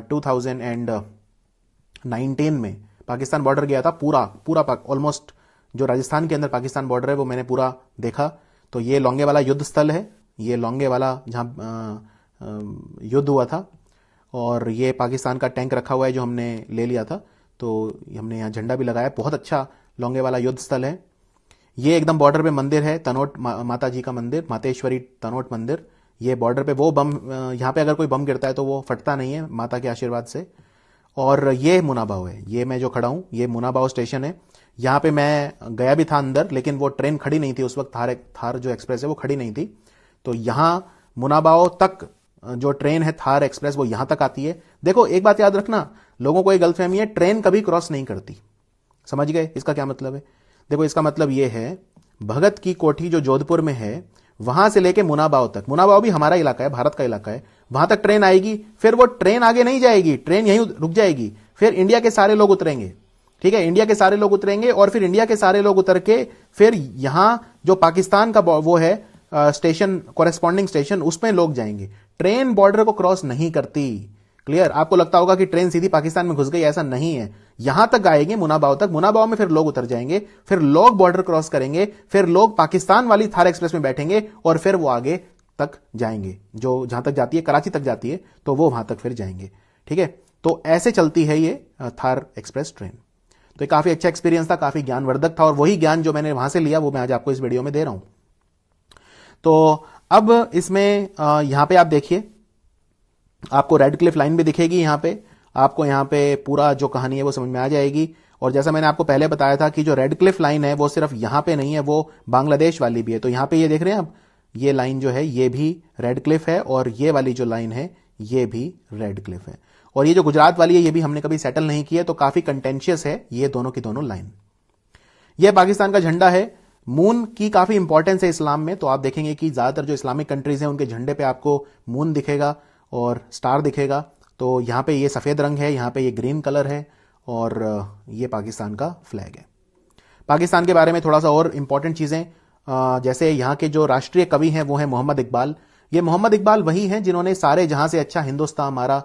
2019 में पाकिस्तान बॉर्डर गया था, पूरा ऑलमोस्ट जो राजस्थान के अंदर पाकिस्तान बॉर्डर है वो मैंने पूरा देखा। तो ये लोंगेवाला युद्ध स्थल है, ये लोंगेवाला जहां युद्ध हुआ था, और ये पाकिस्तान का टैंक रखा हुआ है जो हमने ले लिया था, तो हमने यहाँ झंडा भी लगाया। बहुत अच्छा लोंगेवाला युद्ध स्थल है। ये एकदम बॉर्डर पे मंदिर है, तनोट माता जी का मंदिर, मातेश्वरी तनोट मंदिर। ये बॉर्डर पे वो बम, यहाँ पे अगर कोई बम गिरता है तो वो फटता नहीं है माता के आशीर्वाद से। और ये मुनाबाओ है, ये मैं जो खड़ा हूं ये मुनाबाओ स्टेशन है। यहाँ पे मैं गया भी था अंदर, लेकिन वो ट्रेन खड़ी नहीं थी उस वक्त, थार जो एक्सप्रेस है वो खड़ी नहीं थी। तो यहां मुनाबाओ तक जो ट्रेन है थार एक्सप्रेस वो यहां तक आती है। देखो एक बात याद रखना, लोगों को एक गलतफहमी है, ट्रेन कभी क्रॉस नहीं करती। समझ गए इसका क्या मतलब है? देखो इसका मतलब ये है, भगत की कोठी जो जोधपुर में है वहां से लेके मुनाबाओ तक, मुनाबाओ भी हमारा इलाका है, भारत का इलाका है, वहां तक ट्रेन आएगी, फिर वो ट्रेन आगे नहीं जाएगी, ट्रेन यहीं रुक जाएगी, फिर इंडिया के सारे लोग उतरेंगे। ठीक है, इंडिया के सारे लोग उतरेंगे, और फिर इंडिया के सारे लोग उतर के फिर यहां जो पाकिस्तान का वो है स्टेशन, कोरेस्पॉन्डिंग स्टेशन, उसमें लोग जाएंगे। ट्रेन बॉर्डर को क्रॉस नहीं करती। क्लियर? आपको लगता होगा कि ट्रेन सीधी पाकिस्तान में घुस गई, ऐसा नहीं है। यहां तक आएंगे मुनाबाओ तक, मुनाबाओ में फिर लोग उतर जाएंगे, फिर लोग बॉर्डर क्रॉस करेंगे, फिर लोग पाकिस्तान वाली थार एक्सप्रेस में बैठेंगे और फिर वो आगे तक जाएंगे, जो जहां तक जाती है, कराची तक जाती है, तो वो वहां तक फिर जाएंगे। ठीक है, तो ऐसे चलती है ये थार एक्सप्रेस ट्रेन। तो ये काफी अच्छा एक्सपीरियंस था, काफी ज्ञानवर्धक था, और वही ज्ञान जो मैंने वहां से लिया वो मैं आज आपको इस वीडियो में दे रहा हूं। तो अब इसमें यहां पे आप देखिए, आपको रेड क्लिफ लाइन भी दिखेगी, यहां पे आपको यहां पे पूरा जो कहानी है वो समझ में आ जाएगी। और जैसा मैंने आपको पहले बताया था कि जो रेड क्लिफ लाइन है वो सिर्फ यहां पे नहीं है, वो बांग्लादेश वाली भी है। तो यहां पे ये देख रहे हैं आप, ये लाइन जो है ये भी रेड क्लिफ है, और ये वाली जो लाइन है ये भी रेड क्लिफ है। और ये जो गुजरात वाली है ये भी हमने कभी सेटल नहीं की है, तो काफी कंटेंशियस है ये दोनों की दोनों लाइन। ये पाकिस्तान का झंडा है। मून की काफी इंपॉर्टेंस है इस्लाम में, तो आप देखेंगे कि ज्यादातर जो इस्लामिक कंट्रीज हैं उनके झंडे पे आपको मून दिखेगा और स्टार दिखेगा। तो यहां पे ये सफेद रंग है, यहां पे ये ग्रीन कलर है, और ये पाकिस्तान का फ्लैग है। पाकिस्तान के बारे में थोड़ा सा और इंपॉर्टेंट चीजें, जैसे यहां के जो राष्ट्रीय कवि हैं वो है मोहम्मद इकबाल। ये मोहम्मद इकबाल वही हैं जिन्होंने सारे जहां से अच्छा हिंदुस्तान हमारा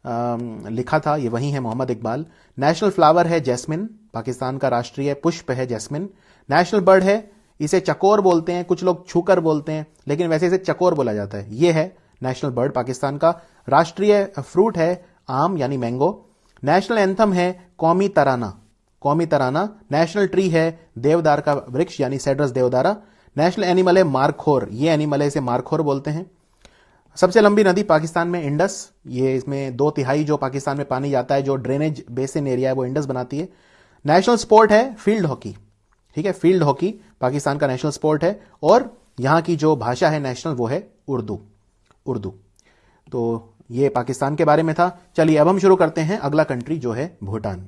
लिखा था, ये वही है मोहम्मद इकबाल। नेशनल फ्लावर है जैस्मिन, पाकिस्तान का राष्ट्रीय पुष्प है जैस्मिन। नेशनल बर्ड है इसे चकोर बोलते हैं, कुछ लोग छूकर बोलते हैं, लेकिन वैसे इसे चकोर बोला जाता है। यह है नेशनल बर्ड पाकिस्तान का। राष्ट्रीय फ्रूट है आम यानी मैंगो। नेशनल एंथम है कौमी तराना, कौमी तराना। नेशनल ट्री है देवदार का वृक्ष यानी सेड्रस देवदारा। नेशनल एनिमल है मारखोर, ये एनिमल है, इसे मारखोर बोलते हैं। सबसे लंबी नदी पाकिस्तान में इंडस, ये इसमें 2/3 जो पाकिस्तान में पानी जाता है, जो ड्रेनेज बेसिन एरिया है, वो इंडस बनाती है। नेशनल स्पोर्ट है फील्ड हॉकी, ठीक है, फील्ड हॉकी पाकिस्तान का नेशनल स्पोर्ट है। और यहां की जो भाषा है नेशनल, वो है उर्दू, उर्दू। तो ये पाकिस्तान के बारे में था। चलिए अब हम शुरू करते हैं अगला कंट्री जो है भूटान।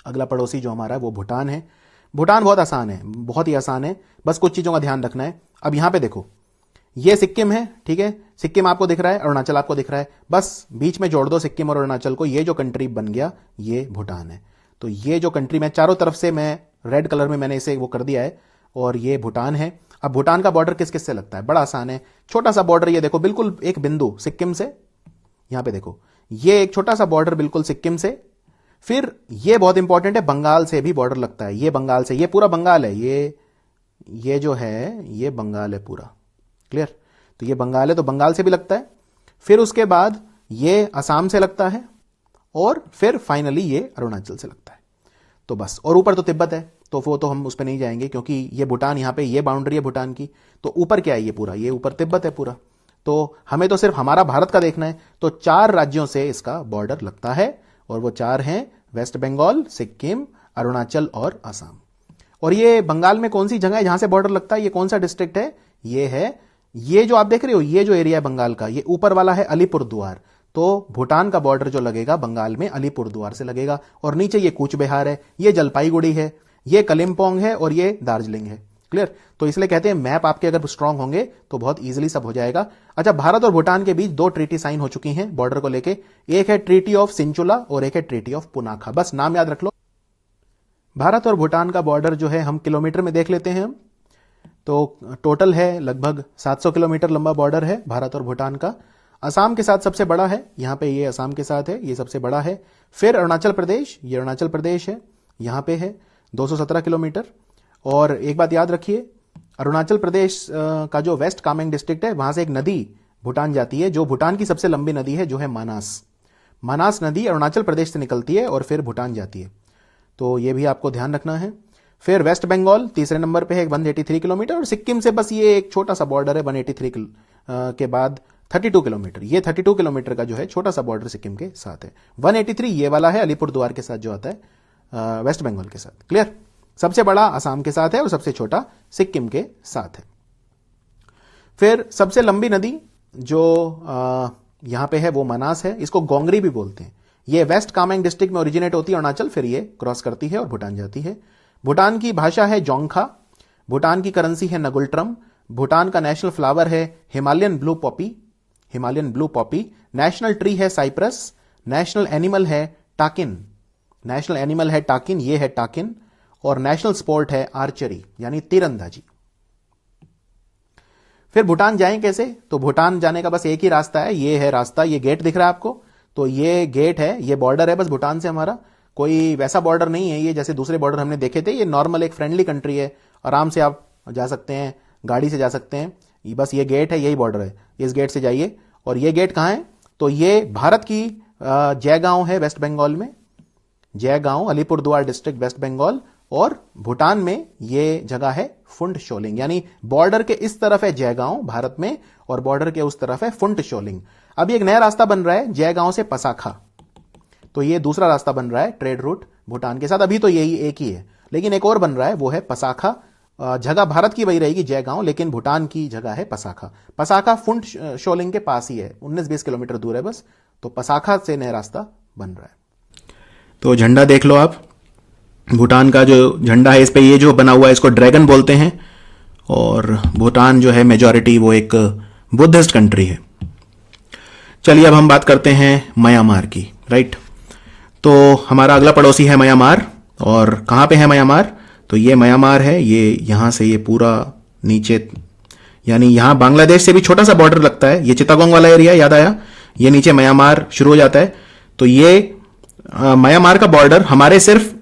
अगला पड़ोसी जो हमारा है वो भूटान है। भूटान बहुत आसान है, बहुत ही आसान है, बस कुछ चीजों का ध्यान रखना है। अब यहां पे देखो, ये सिक्किम है, ठीक है, सिक्किम आपको दिख रहा है, अरुणाचल आपको दिख रहा है, बस बीच में जोड़ दो सिक्किम और अरुणाचल को, ये जो कंट्री बन गया ये भूटान है। तो ये जो कंट्री मैं चारों तरफ से मैं रेड कलर में मैंने इसे वो कर दिया है, और ये भूटान है। अब भूटान का बॉर्डर किस किस से लगता है, बड़ा आसान है, छोटा सा बॉर्डर, ये देखो बिल्कुल एक बिंदु सिक्किम से, यहां पे देखो ये एक छोटा सा बॉर्डर बिल्कुल सिक्किम से। फिर ये बहुत इंपॉर्टेंट है, बंगाल से भी बॉर्डर लगता है, ये बंगाल से, ये पूरा बंगाल है, ये जो है ये बंगाल है पूरा, क्लियर। तो ये बंगाल है, तो बंगाल से भी लगता है। फिर उसके बाद ये असम से लगता है, और फिर फाइनली ये अरुणाचल से लगता है। तो बस, और ऊपर तो तिब्बत है, तो वो तो हम उस पर नहीं जाएंगे, क्योंकि ये भूटान, यहां पे ये बाउंड्री है भूटान की। तो ऊपर क्या है, ये पूरा, ये ऊपर तिब्बत है पूरा। तो हमें तो सिर्फ हमारा भारत का देखना है। तो 4 राज्यों से इसका बॉर्डर लगता है, और वो 4 हैं वेस्ट बंगाल, सिक्किम, अरुणाचल और असम। और ये बंगाल में कौन सी जगह है जहां से बॉर्डर लगता है, ये कौन सा डिस्ट्रिक्ट है, ये है, ये जो आप देख रहे हो, ये जो एरिया है बंगाल का, ये ऊपर वाला है अलीपुरद्वार। तो भूटान का बॉर्डर जो लगेगा बंगाल में अलीपुरद्वार से लगेगा। और नीचे ये कूच बिहार है, ये जलपाईगुड़ी है, ये कलिम्पोंग है, और ये दार्जिलिंग है, क्लियर। तो इसलिए कहते हैं मैप आपके अगर स्ट्रांग होंगे तो बहुत इजीली सब हो जाएगा। अच्छा, भारत और भूटान के बीच 2 ट्रीटी साइन हो चुकी हैं बॉर्डर को लेके, एक है ट्रीटी ऑफ सिंचुला और एक है ट्रीटी ऑफ पुनाखा, बस नाम याद रख लो। भारत और भूटान का बॉर्डर जो है हम किलोमीटर में देख लेते हैं हम, तो टोटल है लगभग 700 किलोमीटर लंबा बॉर्डर है भारत और भूटान का। असम के साथ सबसे बड़ा है, यहां पे ये असम के साथ है, ये सबसे बड़ा है। फिर अरुणाचल प्रदेश, ये अरुणाचल प्रदेश है, यहां पे है 217 किलोमीटर। और एक बात याद रखिए, अरुणाचल प्रदेश का जो वेस्ट कामेंग डिस्ट्रिक्ट है, वहां से एक नदी भूटान जाती है, जो भूटान की सबसे लंबी नदी है, जो है मानास। मानास नदी अरुणाचल प्रदेश से निकलती है और फिर भूटान जाती है, तो यह भी आपको ध्यान रखना है। फिर वेस्ट बंगाल तीसरे नंबर पे है 183 किलोमीटर, और सिक्किम से बस ये एक छोटा सा बॉर्डर है 183 के बाद 32 किलोमीटर, ये 32 किलोमीटर का जो है छोटा सा बॉर्डर सिक्किम के साथ है। 183 ये वाला है अलीपुरद्वार के साथ जो आता है वेस्ट बंगाल के साथ, क्लियर। सबसे बड़ा असम के साथ है और सबसे छोटा सिक्किम के साथ है। फिर सबसे लंबी नदी जो यहां पे है वो मनास है, इसको गोंगरी भी बोलते हैं। ये वेस्ट कामेंग डिस्ट्रिक्ट में ओरिजिनेट होती है अरुणाचल, फिर ये क्रॉस करती है और भूटान जाती है। भूटान की भाषा है जोंगखा, भूटान की करेंसी है नगुल्ट्रम, भूटान का नेशनल फ्लावर है Himalayan blue Poppy, Himalayan blue Poppy. National tree है साइप्रस। नेशनल एनिमल है टाकिन, नेशनल एनिमल है टाकिन, ये है टाकिन। और नेशनल स्पोर्ट है आर्चरी यानी तीरंदाजी। फिर भूटान जाएं कैसे, तो भूटान जाने का बस एक ही रास्ता है, ये है रास्ता, ये गेट दिख रहा है आपको, तो ये गेट है, ये बॉर्डर है बस भूटान से हमारा, कोई वैसा बॉर्डर नहीं है ये जैसे दूसरे बॉर्डर हमने देखे थे। ये नॉर्मल एक फ्रेंडली कंट्री है, आराम से आप जा सकते हैं, गाड़ी से जा सकते हैं। बस ये गेट है, यही बॉर्डर है, इस गेट से जाइए। और ये गेट कहां है, तो ये भारत की जयगांव है वेस्ट बंगाल में, जयगांव अलीपुरद्वार डिस्ट्रिक्ट वेस्ट बंगाल। और भूटान में ये जगह है फुंट शोलिंग, यानी बॉर्डर के इस तरफ है जयगांव भारत में और बॉर्डर के उस तरफ है फुंट शोलिंग। अब एक नया रास्ता बन रहा है जयगांव से पसाखा, तो ये दूसरा रास्ता बन रहा है ट्रेड रूट भूटान के साथ। अभी तो यही एक ही है, लेकिन एक और बन रहा है, वो है पसाखा। जगह भारत की वही रहेगी जयगांव, लेकिन भूटान की जगह है पसाखा। पसाखा फुंट शोलिंग के पास ही है, 19-20 किलोमीटर दूर है बस, तो पसाखा से नया रास्ता बन रहा है। तो झंडा देख लो आप, भूटान का जो झंडा है इस पे ये जो बना हुआ है इसको ड्रैगन बोलते हैं। और भूटान जो है मेजॉरिटी वो एक बुद्धिस्ट कंट्री है। चलिए अब हम बात करते हैं म्यांमार की, राइट। तो हमारा अगला पड़ोसी है म्यांमार, और कहाँ पे है म्यांमार, तो ये म्यांमार है, ये यहाँ से ये पूरा नीचे, यानी यहाँ बांग्लादेश से भी छोटा सा बॉर्डर लगता है, ये चित्तागोंग वाला एरिया याद आया, ये नीचे म्यांमार शुरू हो जाता है। तो ये म्यांमार का बॉर्डर हमारे सिर्फ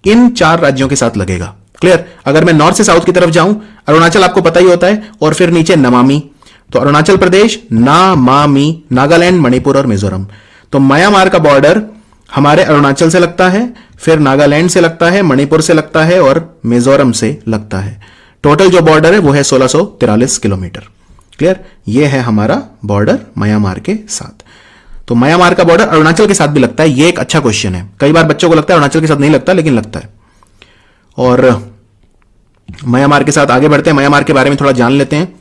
इन 4 राज्यों के साथ लगेगा, क्लियर? अगर मैं नॉर्थ से साउथ की तरफ जाऊं, अरुणाचल आपको पता ही होता है, और फिर नीचे नमामि, तो अरुणाचल प्रदेश, नामामी, नागालैंड, मणिपुर और मिजोरम। तो म्यांमार का बॉर्डर हमारे अरुणाचल से लगता है, फिर नागालैंड से लगता है, मणिपुर से लगता है और मिजोरम से लगता है। टोटल जो बॉर्डर है वो है 1643 किलोमीटर। क्लियर? ये है हमारा बॉर्डर म्यांमार के साथ। तो म्यांमार का बॉर्डर अरुणाचल के साथ भी लगता है। ये एक अच्छा क्वेश्चन है, कई बार बच्चों को लगता है अरुणाचल के साथ नहीं लगता, लेकिन लगता है। और म्यांमार के साथ आगे बढ़ते हैं, म्यांमार के बारे में थोड़ा जान लेते हैं।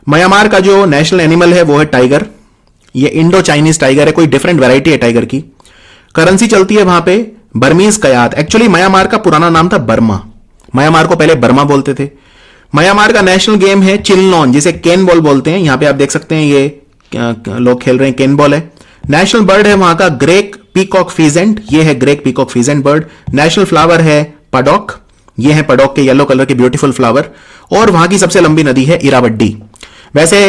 म्यांमार का जो नेशनल एनिमल है वो है टाइगर। ये इंडो चाइनीज टाइगर है, कोई डिफरेंट वैरायटी है टाइगर की। करेंसी चलती है वहां पे बर्मीज कयात। एक्चुअली म्यांमार का पुराना नाम था बर्मा, म्यांमार को पहले बर्मा बोलते थे। म्यांमार का नेशनल गेम है चिल्नॉन, जिसे केन बॉल बोलते हैं। यहां पे आप देख सकते हैं ये लोग खेल रहे हैं, केन बॉल है। नेशनल बर्ड है वहां का ग्रेक पीकॉक फीजेंट, ये है Greig peacock peasant bird. National flower है पडॉक, ये है पडॉक के येलो कलर के ब्यूटीफुल फ्लावर। और वहां की सबसे लंबी नदी है इरावड्डी। वैसे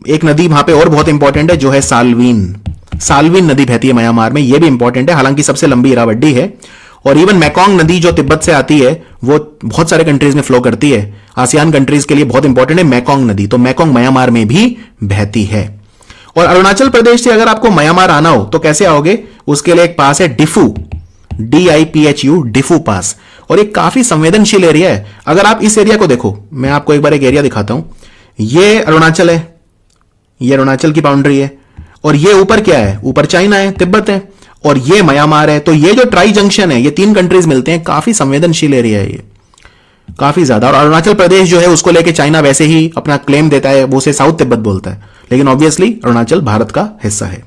एक नदी वहां पे और बहुत इंपॉर्टेंट है जो है साल्वीन, साल्वीन नदी बहती है म्यांमार में, यह भी इंपॉर्टेंट है। हालांकि सबसे लंबी इरावड्डी है। और इवन मैकोंग नदी जो तिब्बत से आती है वो बहुत सारे कंट्रीज में फ्लो करती है। आसियान कंट्रीज के लिए बहुत इंपॉर्टेंट है मैकोंग नदी, तो मैकोंग म्यांमार में भी बहती है। और अरुणाचल प्रदेश से अगर आपको म्यांमार आना हो तो कैसे आओगे? उसके लिए एक पास है डिफू, DIPHU, डिफू पास। और ये काफी संवेदनशील एरिया है। अगर आप इस एरिया को देखो, मैं आपको एक बार एक एरिया दिखाता हूं। ये अरुणाचल है, ये अरुणाचल की बाउंड्री है, और ये ऊपर क्या है? ऊपर चाइना है, तिब्बत है, और ये म्यांमार है। तो ये जो ट्राई जंक्शन है, ये 3 कंट्रीज मिलते हैं। काफी संवेदनशील एरिया है ये, काफी ज्यादा। और अरुणाचल प्रदेश जो है उसको लेके चाइना वैसे ही अपना क्लेम देता है, वो उसे साउथ तिब्बत बोलता है, लेकिन ऑब्वियसली अरुणाचल भारत का हिस्सा है।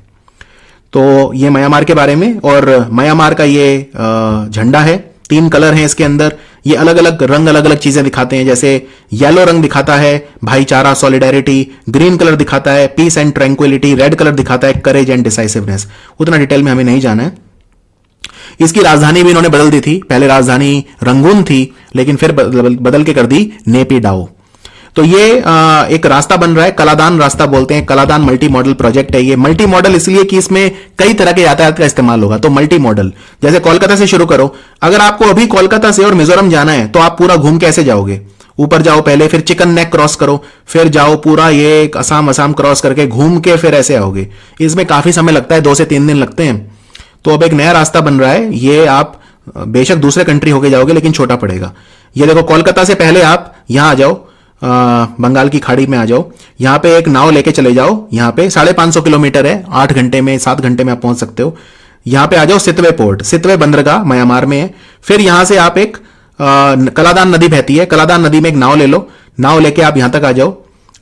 तो ये म्यांमार के बारे में। और म्यांमार का ये झंडा है, 3 कलर हैं इसके अंदर। ये अलग अलग रंग, अलग अलग चीजें दिखाते हैं। जैसे येलो रंग दिखाता है भाईचारा, सॉलिडेरिटी। ग्रीन कलर दिखाता है peace and tranquility. Red colour दिखाता है करेज एंड डिसाइसिवनेस। उतना डिटेल में हमें नहीं जाना है। इसकी राजधानी भी इन्होंने बदल दी थी, पहले राजधानी रंगून थी, लेकिन फिर बदल के कर दी नेपिडाओ। तो ये एक रास्ता बन रहा है, कलादान रास्ता बोलते हैं। कलादान मल्टी मॉडल प्रोजेक्ट है। ये मल्टी मॉडल इसलिए कि इसमें कई तरह के यातायात का इस्तेमाल होगा। तो मल्टी मॉडल, जैसे कोलकाता से शुरू करो। अगर आपको अभी कोलकाता से और मिजोरम जाना है तो आप पूरा घूम कैसे जाओगे? ऊपर जाओ पहले, फिर चिकन नेक क्रॉस करो, फिर जाओ पूरा ये असम क्रॉस करके घूम के फिर ऐसे आओगे। इसमें काफी समय लगता है, 2 से 3 दिन लगते हैं। तो अब एक नया रास्ता बन रहा है, ये आप बेशक दूसरे कंट्री होके जाओगे लेकिन छोटा पड़ेगा। ये देखो, कोलकाता से पहले आप यहां आ जाओ, बंगाल की खाड़ी में आ जाओ। यहां पे एक नाव लेके चले जाओ। यहां पे 550 किलोमीटर है, 8 घंटे में 7 घंटे में आप पहुंच सकते हो। यहां पे आ जाओ सितवे पोर्ट, सितवे बंदरगाह म्यांमार में है। फिर यहां से आप एक कलादान नदी बहती है, कलादान नदी में एक नाव ले लो। नाव लेके आप यहां तक आ जाओ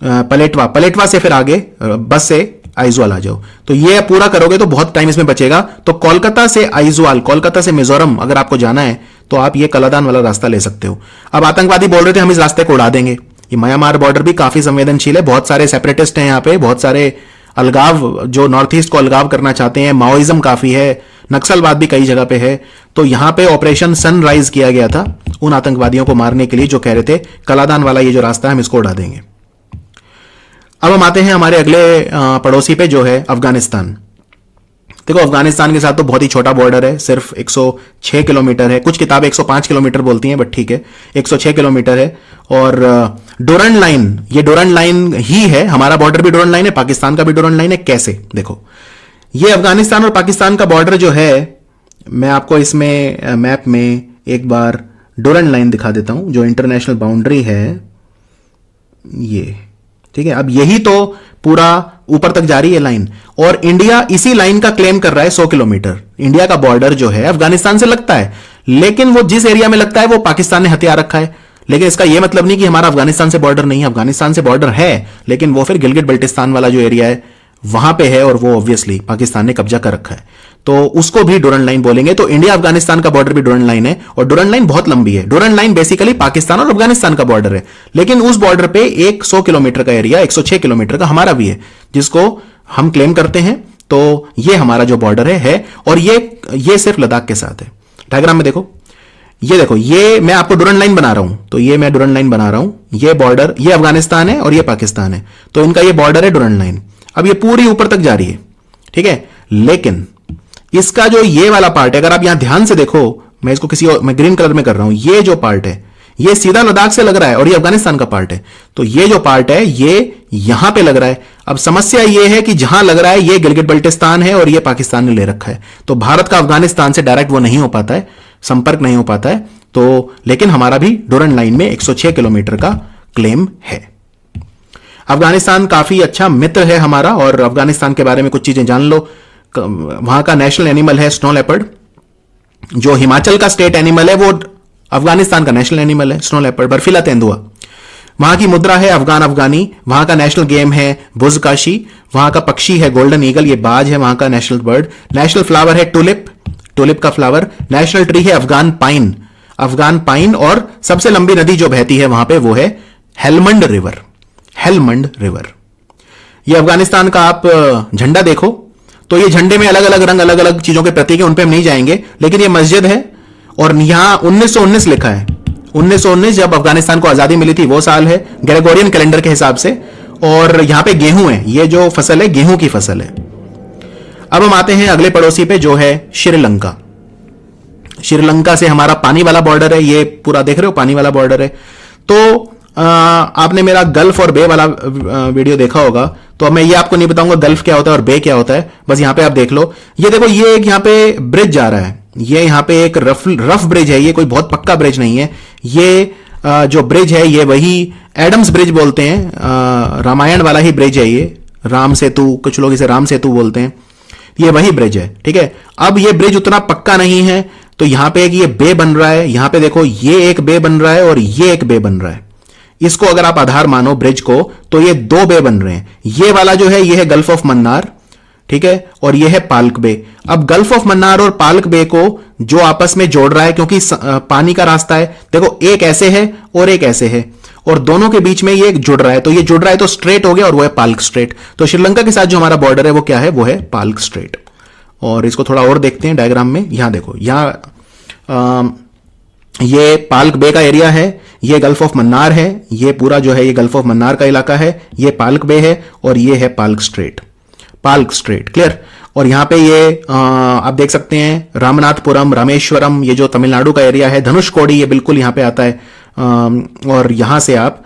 पलेटवा, पलेटवा से फिर आगे बस से आइजवाल आ जाओ। तो ये पूरा करोगे तो बहुत टाइम इसमें बचेगा। तो कोलकाता से आइजवाल, कोलकाता से मिजोरम अगर आपको जाना है तो आप ये कलादान वाला रास्ता ले सकते हो। अब आतंकवादी बोल रहे थे हम इस रास्ते को उड़ा देंगे। ये म्यांमार बॉर्डर भी काफी संवेदनशील है, बहुत सारे सेपरेटिस्ट हैं यहाँ पे, बहुत सारे अलगाव जो नॉर्थ ईस्ट को अलगाव करना चाहते हैं, माओइज्म काफी है, नक्सलवाद भी कई जगह पे है। तो यहां पे ऑपरेशन सनराइज किया गया था उन आतंकवादियों को मारने के लिए जो कह रहे थे कलादान वाला ये जो रास्ता है हम इसको उड़ा देंगे। अब हम आते हैं हमारे अगले पड़ोसी पे जो है अफगानिस्तान। देखो, अफगानिस्तान के साथ तो बहुत ही छोटा बॉर्डर है, सिर्फ 106 किलोमीटर है। कुछ किताबें 105 किलोमीटर बोलती हैं, बट ठीक है, 106 किलोमीटर है। और डोरंड लाइन, ये डोरंड लाइन ही है, हमारा बॉर्डर भी डोरंड लाइन है, पाकिस्तान का भी डोरंड लाइन है। कैसे? देखो, ये अफगानिस्तान और पाकिस्तान का बॉर्डर जो है, मैं आपको इसमें मैप में एक बार डोरंड लाइन दिखा देता हूं, जो इंटरनेशनल बाउंड्री है ये, ठीक है। अब यही तो पूरा ऊपर तक जा रही है लाइन, और इंडिया इसी लाइन का क्लेम कर रहा है 100 किलोमीटर। इंडिया का बॉर्डर जो है अफगानिस्तान से लगता है, लेकिन वो जिस एरिया में लगता है वो पाकिस्तान ने हथियार रखा है। लेकिन इसका यह मतलब नहीं कि हमारा अफगानिस्तान से बॉर्डर नहीं है, अफगानिस्तान से बॉर्डर है, लेकिन वो फिर गिलगित बल्टिस्तान वाला जो एरिया है वहां पे है, और वो ऑब्वियसली पाकिस्तान ने कब्जा कर रखा है, तो उसको भी डोरंड लाइन बोलेंगे। तो इंडिया अफगानिस्तान का बॉर्डर भी डोरंड लाइन है, और डोरंड लाइन बहुत लंबी है। डोरंड लाइन बेसिकली पाकिस्तान और अफगानिस्तान का बॉर्डर है, लेकिन उस बॉर्डर पे एक 100 किलोमीटर का एरिया, 106 किलोमीटर का हमारा भी है, जिसको हम क्लेम करते हैं। तो ये हमारा जो बॉर्डर है, और ये सिर्फ लद्दाख के साथ है। डायग्राम में देखो, ये देखो, ये मैं आपको डोरंड लाइन बना रहा हूं, तो ये मैं डोरंड लाइन बना रहा हूं। ये बॉर्डर, ये अफगानिस्तान है और ये पाकिस्तान है, तो इनका ये बॉर्डर है डोरंड लाइन। अब ये पूरी ऊपर तक जा रही है, ठीक है। लेकिन इसका जो ये वाला पार्ट है, अगर आप यहां ध्यान से देखो, मैं इसको मैं ग्रीन कलर में कर रहा हूं, ये जो पार्ट है ये सीधा लद्दाख से लग रहा है और ये अफगानिस्तान का पार्ट है, तो ये जो पार्ट है ये यहां पे लग रहा है। अब समस्या ये है कि जहां लग रहा है ये गिलगित बल्टिस्तान है और ये पाकिस्तान ने ले रखा है, तो भारत का अफगानिस्तान से डायरेक्ट वो नहीं हो पाता है, संपर्क नहीं हो पाता है। तो लेकिन हमारा भी डोरंड लाइन में 106 किलोमीटर का क्लेम है। अफगानिस्तान काफी अच्छा मित्र है हमारा, और अफगानिस्तान के बारे में कुछ चीजें जान लो। वहां का नेशनल एनिमल है स्नो लेपर्ड। जो हिमाचल का स्टेट एनिमल है वो अफगानिस्तान का नेशनल एनिमल है स्नो लेपर्ड, बर्फीला तेंदुआ। वहां की मुद्रा है अफगान अफगानी। वहां का नेशनल गेम है बुज़काशी। वहां का पक्षी है गोल्डन ईगल, ये बाज है वहां का नेशनल बर्ड। नेशनल फ्लावर है टुलिप, टुलिप का फ्लावर। नेशनल ट्री है अफगान पाइन, अफगान पाइन। और सबसे लंबी नदी जो बहती है वहां पे वो है हेलमंड रिवर, हेलमंड रिवर। ये अफगानिस्तान का आप झंडा देखो तो ये झंडे में अलग अलग रंग, अलग अलग चीजों के प्रतीक है, उन पे हम नहीं जाएंगे। लेकिन ये मस्जिद है और यहां 1919 लिखा है। 1919 जब अफगानिस्तान को आजादी मिली थी वो साल है ग्रेगोरियन कैलेंडर के हिसाब से। और यहां पे गेहूं है, ये जो फसल है गेहूं की फसल है। अब हम आते हैं अगले पड़ोसी पे जो है श्रीलंका। श्रीलंका से हमारा पानी वाला बॉर्डर है, ये पूरा देख रहे हो पानी वाला बॉर्डर है। तो आपने मेरा गल्फ और बे वाला वीडियो देखा होगा, तो मैं ये आपको नहीं बताऊंगा गल्फ क्या होता है और बे क्या होता है, बस यहां पे आप देख लो। ये देखो ये एक यहां पे ब्रिज जा रहा है, ये यहां पे एक रफ ब्रिज है, ये कोई बहुत पक्का ब्रिज नहीं है। ये जो ब्रिज है ये वही एडम्स ब्रिज बोलते हैं, रामायण वाला ही ब्रिज है ये, राम सेतु, कुछ लोग इसे राम सेतु बोलते हैं, ये वही ब्रिज है, ठीक है। अब ये ब्रिज उतना पक्का नहीं है, तो यहां पे एक ये बे बन रहा है, यहां पे देखो ये एक बे बन रहा है और ये एक बे बन रहा है। इसको अगर आप आधार मानो ब्रिज को, तो ये दो बे बन रहे हैं। ये वाला जो है ये है गल्फ ऑफ मन्नार, ठीक है, और ये है पाल्क बे। अब गल्फ ऑफ मन्नार और पाल्क बे को जो आपस में जोड़ रहा है, क्योंकि पानी का रास्ता है, देखो एक ऐसे है और एक ऐसे है, और दोनों के बीच में ये जुड़ रहा है, तो ये जुड़ रहा है तो स्ट्रेट हो गया और वो है पाल्क स्ट्रेट। तो श्रीलंका के साथ जो हमारा बॉर्डर है वो क्या है, वो है पाल्क स्ट्रेट। और इसको थोड़ा और देखते हैं डायग्राम में। यहां देखो, यहां ये पाल्क बे का एरिया है, ये गल्फ ऑफ मन्नार है, ये पूरा जो है ये गल्फ ऑफ मन्नार का इलाका है, ये पाल्क बे है और ये है Palk straight, Palk straight, clear. और यहां पे ये आप देख सकते हैं रामनाथपुरम, रामेश्वरम, ये जो तमिलनाडु का एरिया है, धनुषकोडी ये बिल्कुल यहां पे आता है, और यहां से आप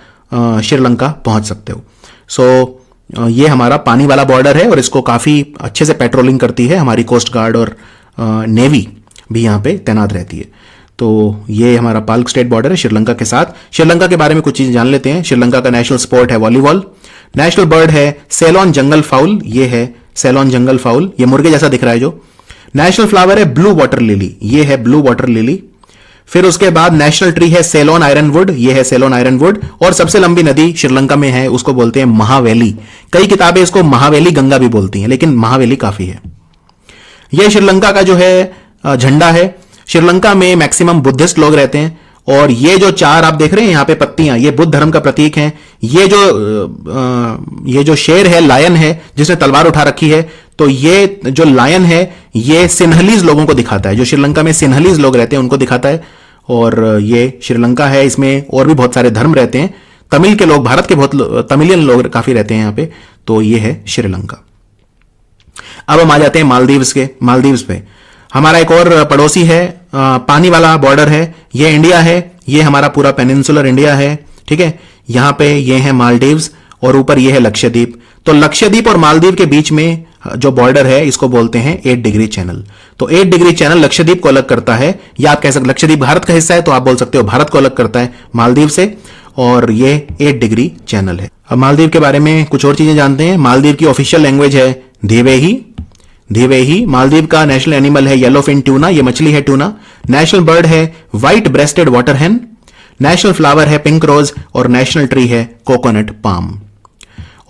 श्रीलंका पहुंच सकते हो। सो ये हमारा पानी वाला बॉर्डर है और इसको काफी अच्छे से पेट्रोलिंग करती है हमारी कोस्ट गार्ड, और नेवी भी यहां पे तैनात रहती है। तो ये हमारा पाल्क स्टेट बॉर्डर है श्रीलंका के साथ। श्रीलंका के बारे में कुछ चीजें जान लेते हैं। श्रीलंका का नेशनल स्पोर्ट है वॉलीबॉल। नेशनल बर्ड है सेलोन जंगल फाउल, ये है सेलोन जंगल फाउल, ये मुर्गे जैसा दिख रहा है जो। नेशनल फ्लावर है ब्लू वाटर लिली, ये है ब्लू वाटर लिली। फिर उसके बाद नेशनल ट्री है सेलोन आयरनवुड, ये है सेलोन आयरनवुड। और सबसे लंबी नदी श्रीलंका में है, उसको बोलते हैं महावेली। कई किताबें इसको महावेली गंगा भी बोलती हैं, लेकिन महावेली काफी है। यह श्रीलंका का जो है झंडा है। श्रीलंका में मैक्सिमम बुद्धिस्ट लोग रहते हैं, और ये जो चार आप देख रहे हैं यहां पे पत्तियां, ये बुद्ध धर्म का प्रतीक हैं। ये जो शेर है, लायन है, जिसने तलवार उठा रखी है, तो ये जो लायन है ये सिन्हलीज लोगों को दिखाता है, जो श्रीलंका में सिन्हलीज लोग रहते हैं उनको दिखाता है। और ये श्रीलंका है, इसमें और भी बहुत सारे धर्म रहते हैं। तमिल के लोग, भारत के बहुत तमिलियन लोग काफी रहते हैं यहां पे। तो ये है श्रीलंका। अब हम आ जाते हैं मालदीव्स के। मालदीव्स पे हमारा एक और पड़ोसी है, पानी वाला बॉर्डर है, ये इंडिया है, ये हमारा पूरा पेनिनसुलर इंडिया है, ठीक है। यहां पे ये है मालदीव्स और ऊपर ये है लक्षद्वीप। तो लक्षद्वीप और मालदीव के बीच में जो बॉर्डर है इसको बोलते हैं 8 डिग्री चैनल। तो 8 डिग्री चैनल लक्षद्वीप को अलग करता है, या आप कह सकते लक्षद्वीप भारत का हिस्सा है तो आप बोल सकते हो भारत को अलग करता है मालदीव से, और ये 8 डिग्री चैनल है। अब मालदीव के बारे में कुछ और चीजें जानते हैं। मालदीव की ऑफिशियल लैंग्वेज है देवेही, देवेही। मालदीव का नेशनल एनिमल है येलो फिन ट्यूना, ये मछली है ट्यूना। नेशनल बर्ड है व्हाइट ब्रेस्टेड वाटर हेन। नेशनल फ्लावर है पिंक रोज, और नेशनल ट्री है कोकोनट पाम।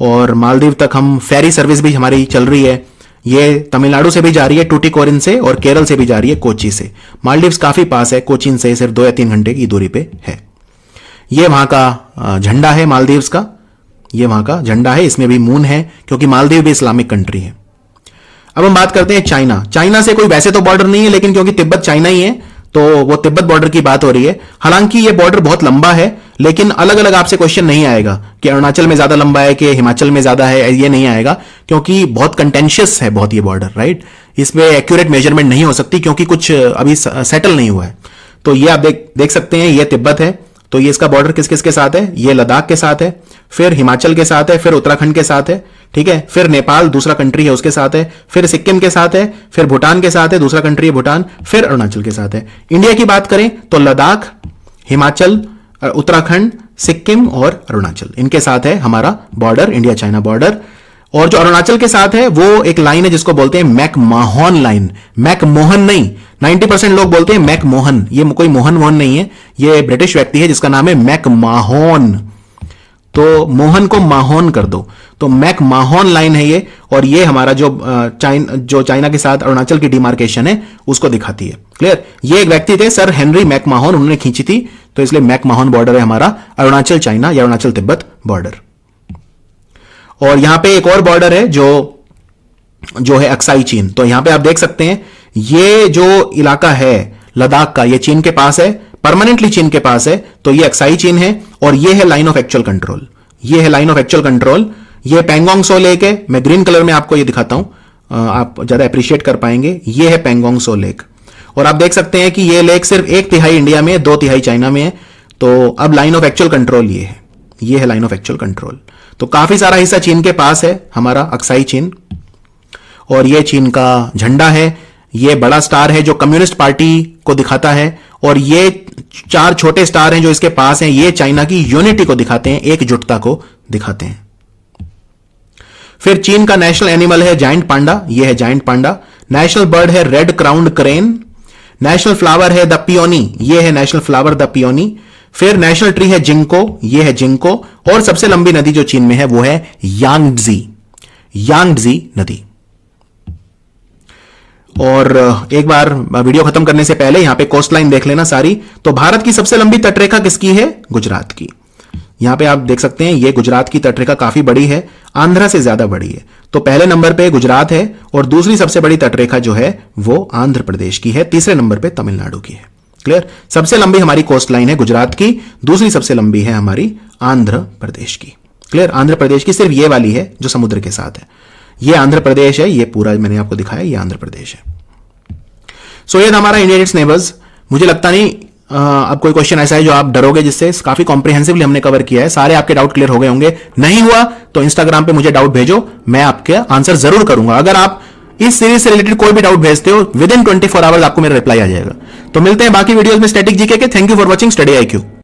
और मालदीव तक हम फेरी सर्विस भी हमारी चल रही है, ये तमिलनाडु से भी जा रही है टूटिकोरिन से, और केरल से भी जा रही है कोची से। मालदीव्स काफी पास है, कोचीन से सिर्फ 2 या 3 घंटे की दूरी पे है। ये वहां का झंडा है मालदीव्स का, ये वहां का झंडा है, इसमें भी मून है क्योंकि मालदीव भी इस्लामिक कंट्री है। अब हम बात करते हैं चाइना। चाइना से कोई वैसे तो बॉर्डर नहीं है, लेकिन क्योंकि तिब्बत चाइना ही है तो वो तिब्बत बॉर्डर की बात हो रही है। हालांकि ये बॉर्डर बहुत लंबा है, लेकिन अलग अलग आपसे क्वेश्चन नहीं आएगा कि अरुणाचल में ज्यादा लंबा है कि हिमाचल में ज्यादा है, ये नहीं आएगा, क्योंकि बहुत कंटेंशियस है बहुत ये बॉर्डर, राइट। इसमें एक्यूरेट मेजरमेंट नहीं हो सकती क्योंकि कुछ अभी सेटल नहीं हुआ है। तो ये आप देख सकते हैं, ये तिब्बत है, तो ये इसका बॉर्डर किस किस के साथ है, ये लद्दाख के साथ है, फिर हिमाचल के साथ है, फिर उत्तराखंड के साथ है, ठीक है, फिर नेपाल दूसरा कंट्री है उसके साथ है, फिर सिक्किम के साथ है, फिर भूटान के साथ है, दूसरा कंट्री है भूटान, फिर अरुणाचल के साथ है। इंडिया की बात करें तो लद्दाख, हिमाचल, उत्तराखंड, सिक्किम और अरुणाचल, इनके साथ है हमारा बॉर्डर, इंडिया चाइना बॉर्डर। और जो अरुणाचल के साथ है वो एक लाइन है जिसको बोलते हैं मैकमाहोन लाइन, मैकमोहन नहीं। 90% लोग बोलते हैं मैकमोहन, ये कोई मोहन नहीं है, ये ब्रिटिश व्यक्ति है जिसका नाम है मैकमाहोन। तो मोहन को माहोन कर दो, तो मैकमाहोन लाइन है ये, और ये हमारा जो चाइना के साथ अरुणाचल की डिमार्केशन है उसको दिखाती है। क्लियर? ये एक व्यक्ति थे सर हेनरी मैकमाहोन, उन्होंने खींची थी, तो इसलिए मैकमाहोन बॉर्डर है हमारा अरुणाचल चाइना या अरुणाचल तिब्बत बॉर्डर। और यहां पे एक और बॉर्डर है जो है अक्साई चीन। तो यहां पे आप देख सकते हैं ये जो इलाका है लद्दाख का, ये चीन के पास है, परमानेंटली चीन के पास है, तो ये अक्साई चीन है, और ये है लाइन ऑफ एक्चुअल कंट्रोल, ये है लाइन ऑफ एक्चुअल कंट्रोल। ये पेंगोंग सो लेक है, मैं ग्रीन कलर में आपको ये दिखाता हूं, आप ज्यादा अप्रिशिएट कर पाएंगे। ये है पेंगोंग सो लेक, और आप देख सकते हैं कि ये लेक सिर्फ 1/3 इंडिया में है, 2/3 चाइना में है। तो अब लाइन ऑफ एक्चुअल कंट्रोल ये है लाइन ऑफ एक्चुअल कंट्रोल। तो काफी सारा हिस्सा चीन के पास है हमारा अक्साई चीन, और ये चीन का झंडा है, ये बड़ा स्टार है जो कम्युनिस्ट पार्टी को दिखाता है, और ये 4 छोटे स्टार हैं जो इसके पास हैं, ये चाइना की यूनिटी को दिखाते हैं, एकजुटता को दिखाते हैं। फिर चीन का नेशनल एनिमल है जायंट पांडा, ये है जायंट पांडा। नेशनल बर्ड है red crowned crane. National flower है द पियोनी, ये है नेशनल फ्लावर द पियोनी। फिर नेशनल ट्री है जिंको, ये है जिंको। और सबसे लंबी नदी जो चीन में है वो है यांगजी नदी। और एक बार वीडियो खत्म करने से पहले यहां पे कोस्ट लाइन देख लेना सारी। तो भारत की सबसे लंबी तटरेखा किसकी है? गुजरात की। यहां पे आप देख सकते हैं ये गुजरात की तटरेखा काफी बड़ी है, आंध्रा से ज्यादा बड़ी है। तो पहले नंबर पे गुजरात है, और दूसरी सबसे बड़ी तटरेखा जो है वो आंध्र प्रदेश की है, तीसरे नंबर पे तमिलनाडु की है। क्लियर? सबसे लंबी हमारी कोस्ट लाइन है गुजरात की, दूसरी सबसे लंबी है हमारी आंध्र प्रदेश की। क्लियर? आंध्र प्रदेश की सिर्फ ये वाली है जो समुद्र के साथ है, ये आंध्र प्रदेश है, ये पूरा मैंने आपको दिखाया, ये आंध्र प्रदेश है। सो ये था हमारा इंडिया इट्स नेबर्स। मुझे लगता नहीं अब कोई क्वेश्चन ऐसा है जो आप डरोगे, जिससे काफी कॉम्प्रिहेंसिवली हमने कवर किया है, सारे आपके डाउट क्लियर हो गए होंगे। नहीं हुआ तो इंस्टाग्राम पे मुझे डाउट भेजो, मैं आपके आंसर जरूर करूंगा। अगर आप इस सीरीज से रिलेटेड कोई भी डाउट भेजते हो, विद इन 24 आवर्स आपको मेरा रिप्लाई आ जाएगा। तो मिलते हैं बाकी वीडियोस में स्टैटिक जीके के। Thank you for watching study IQ।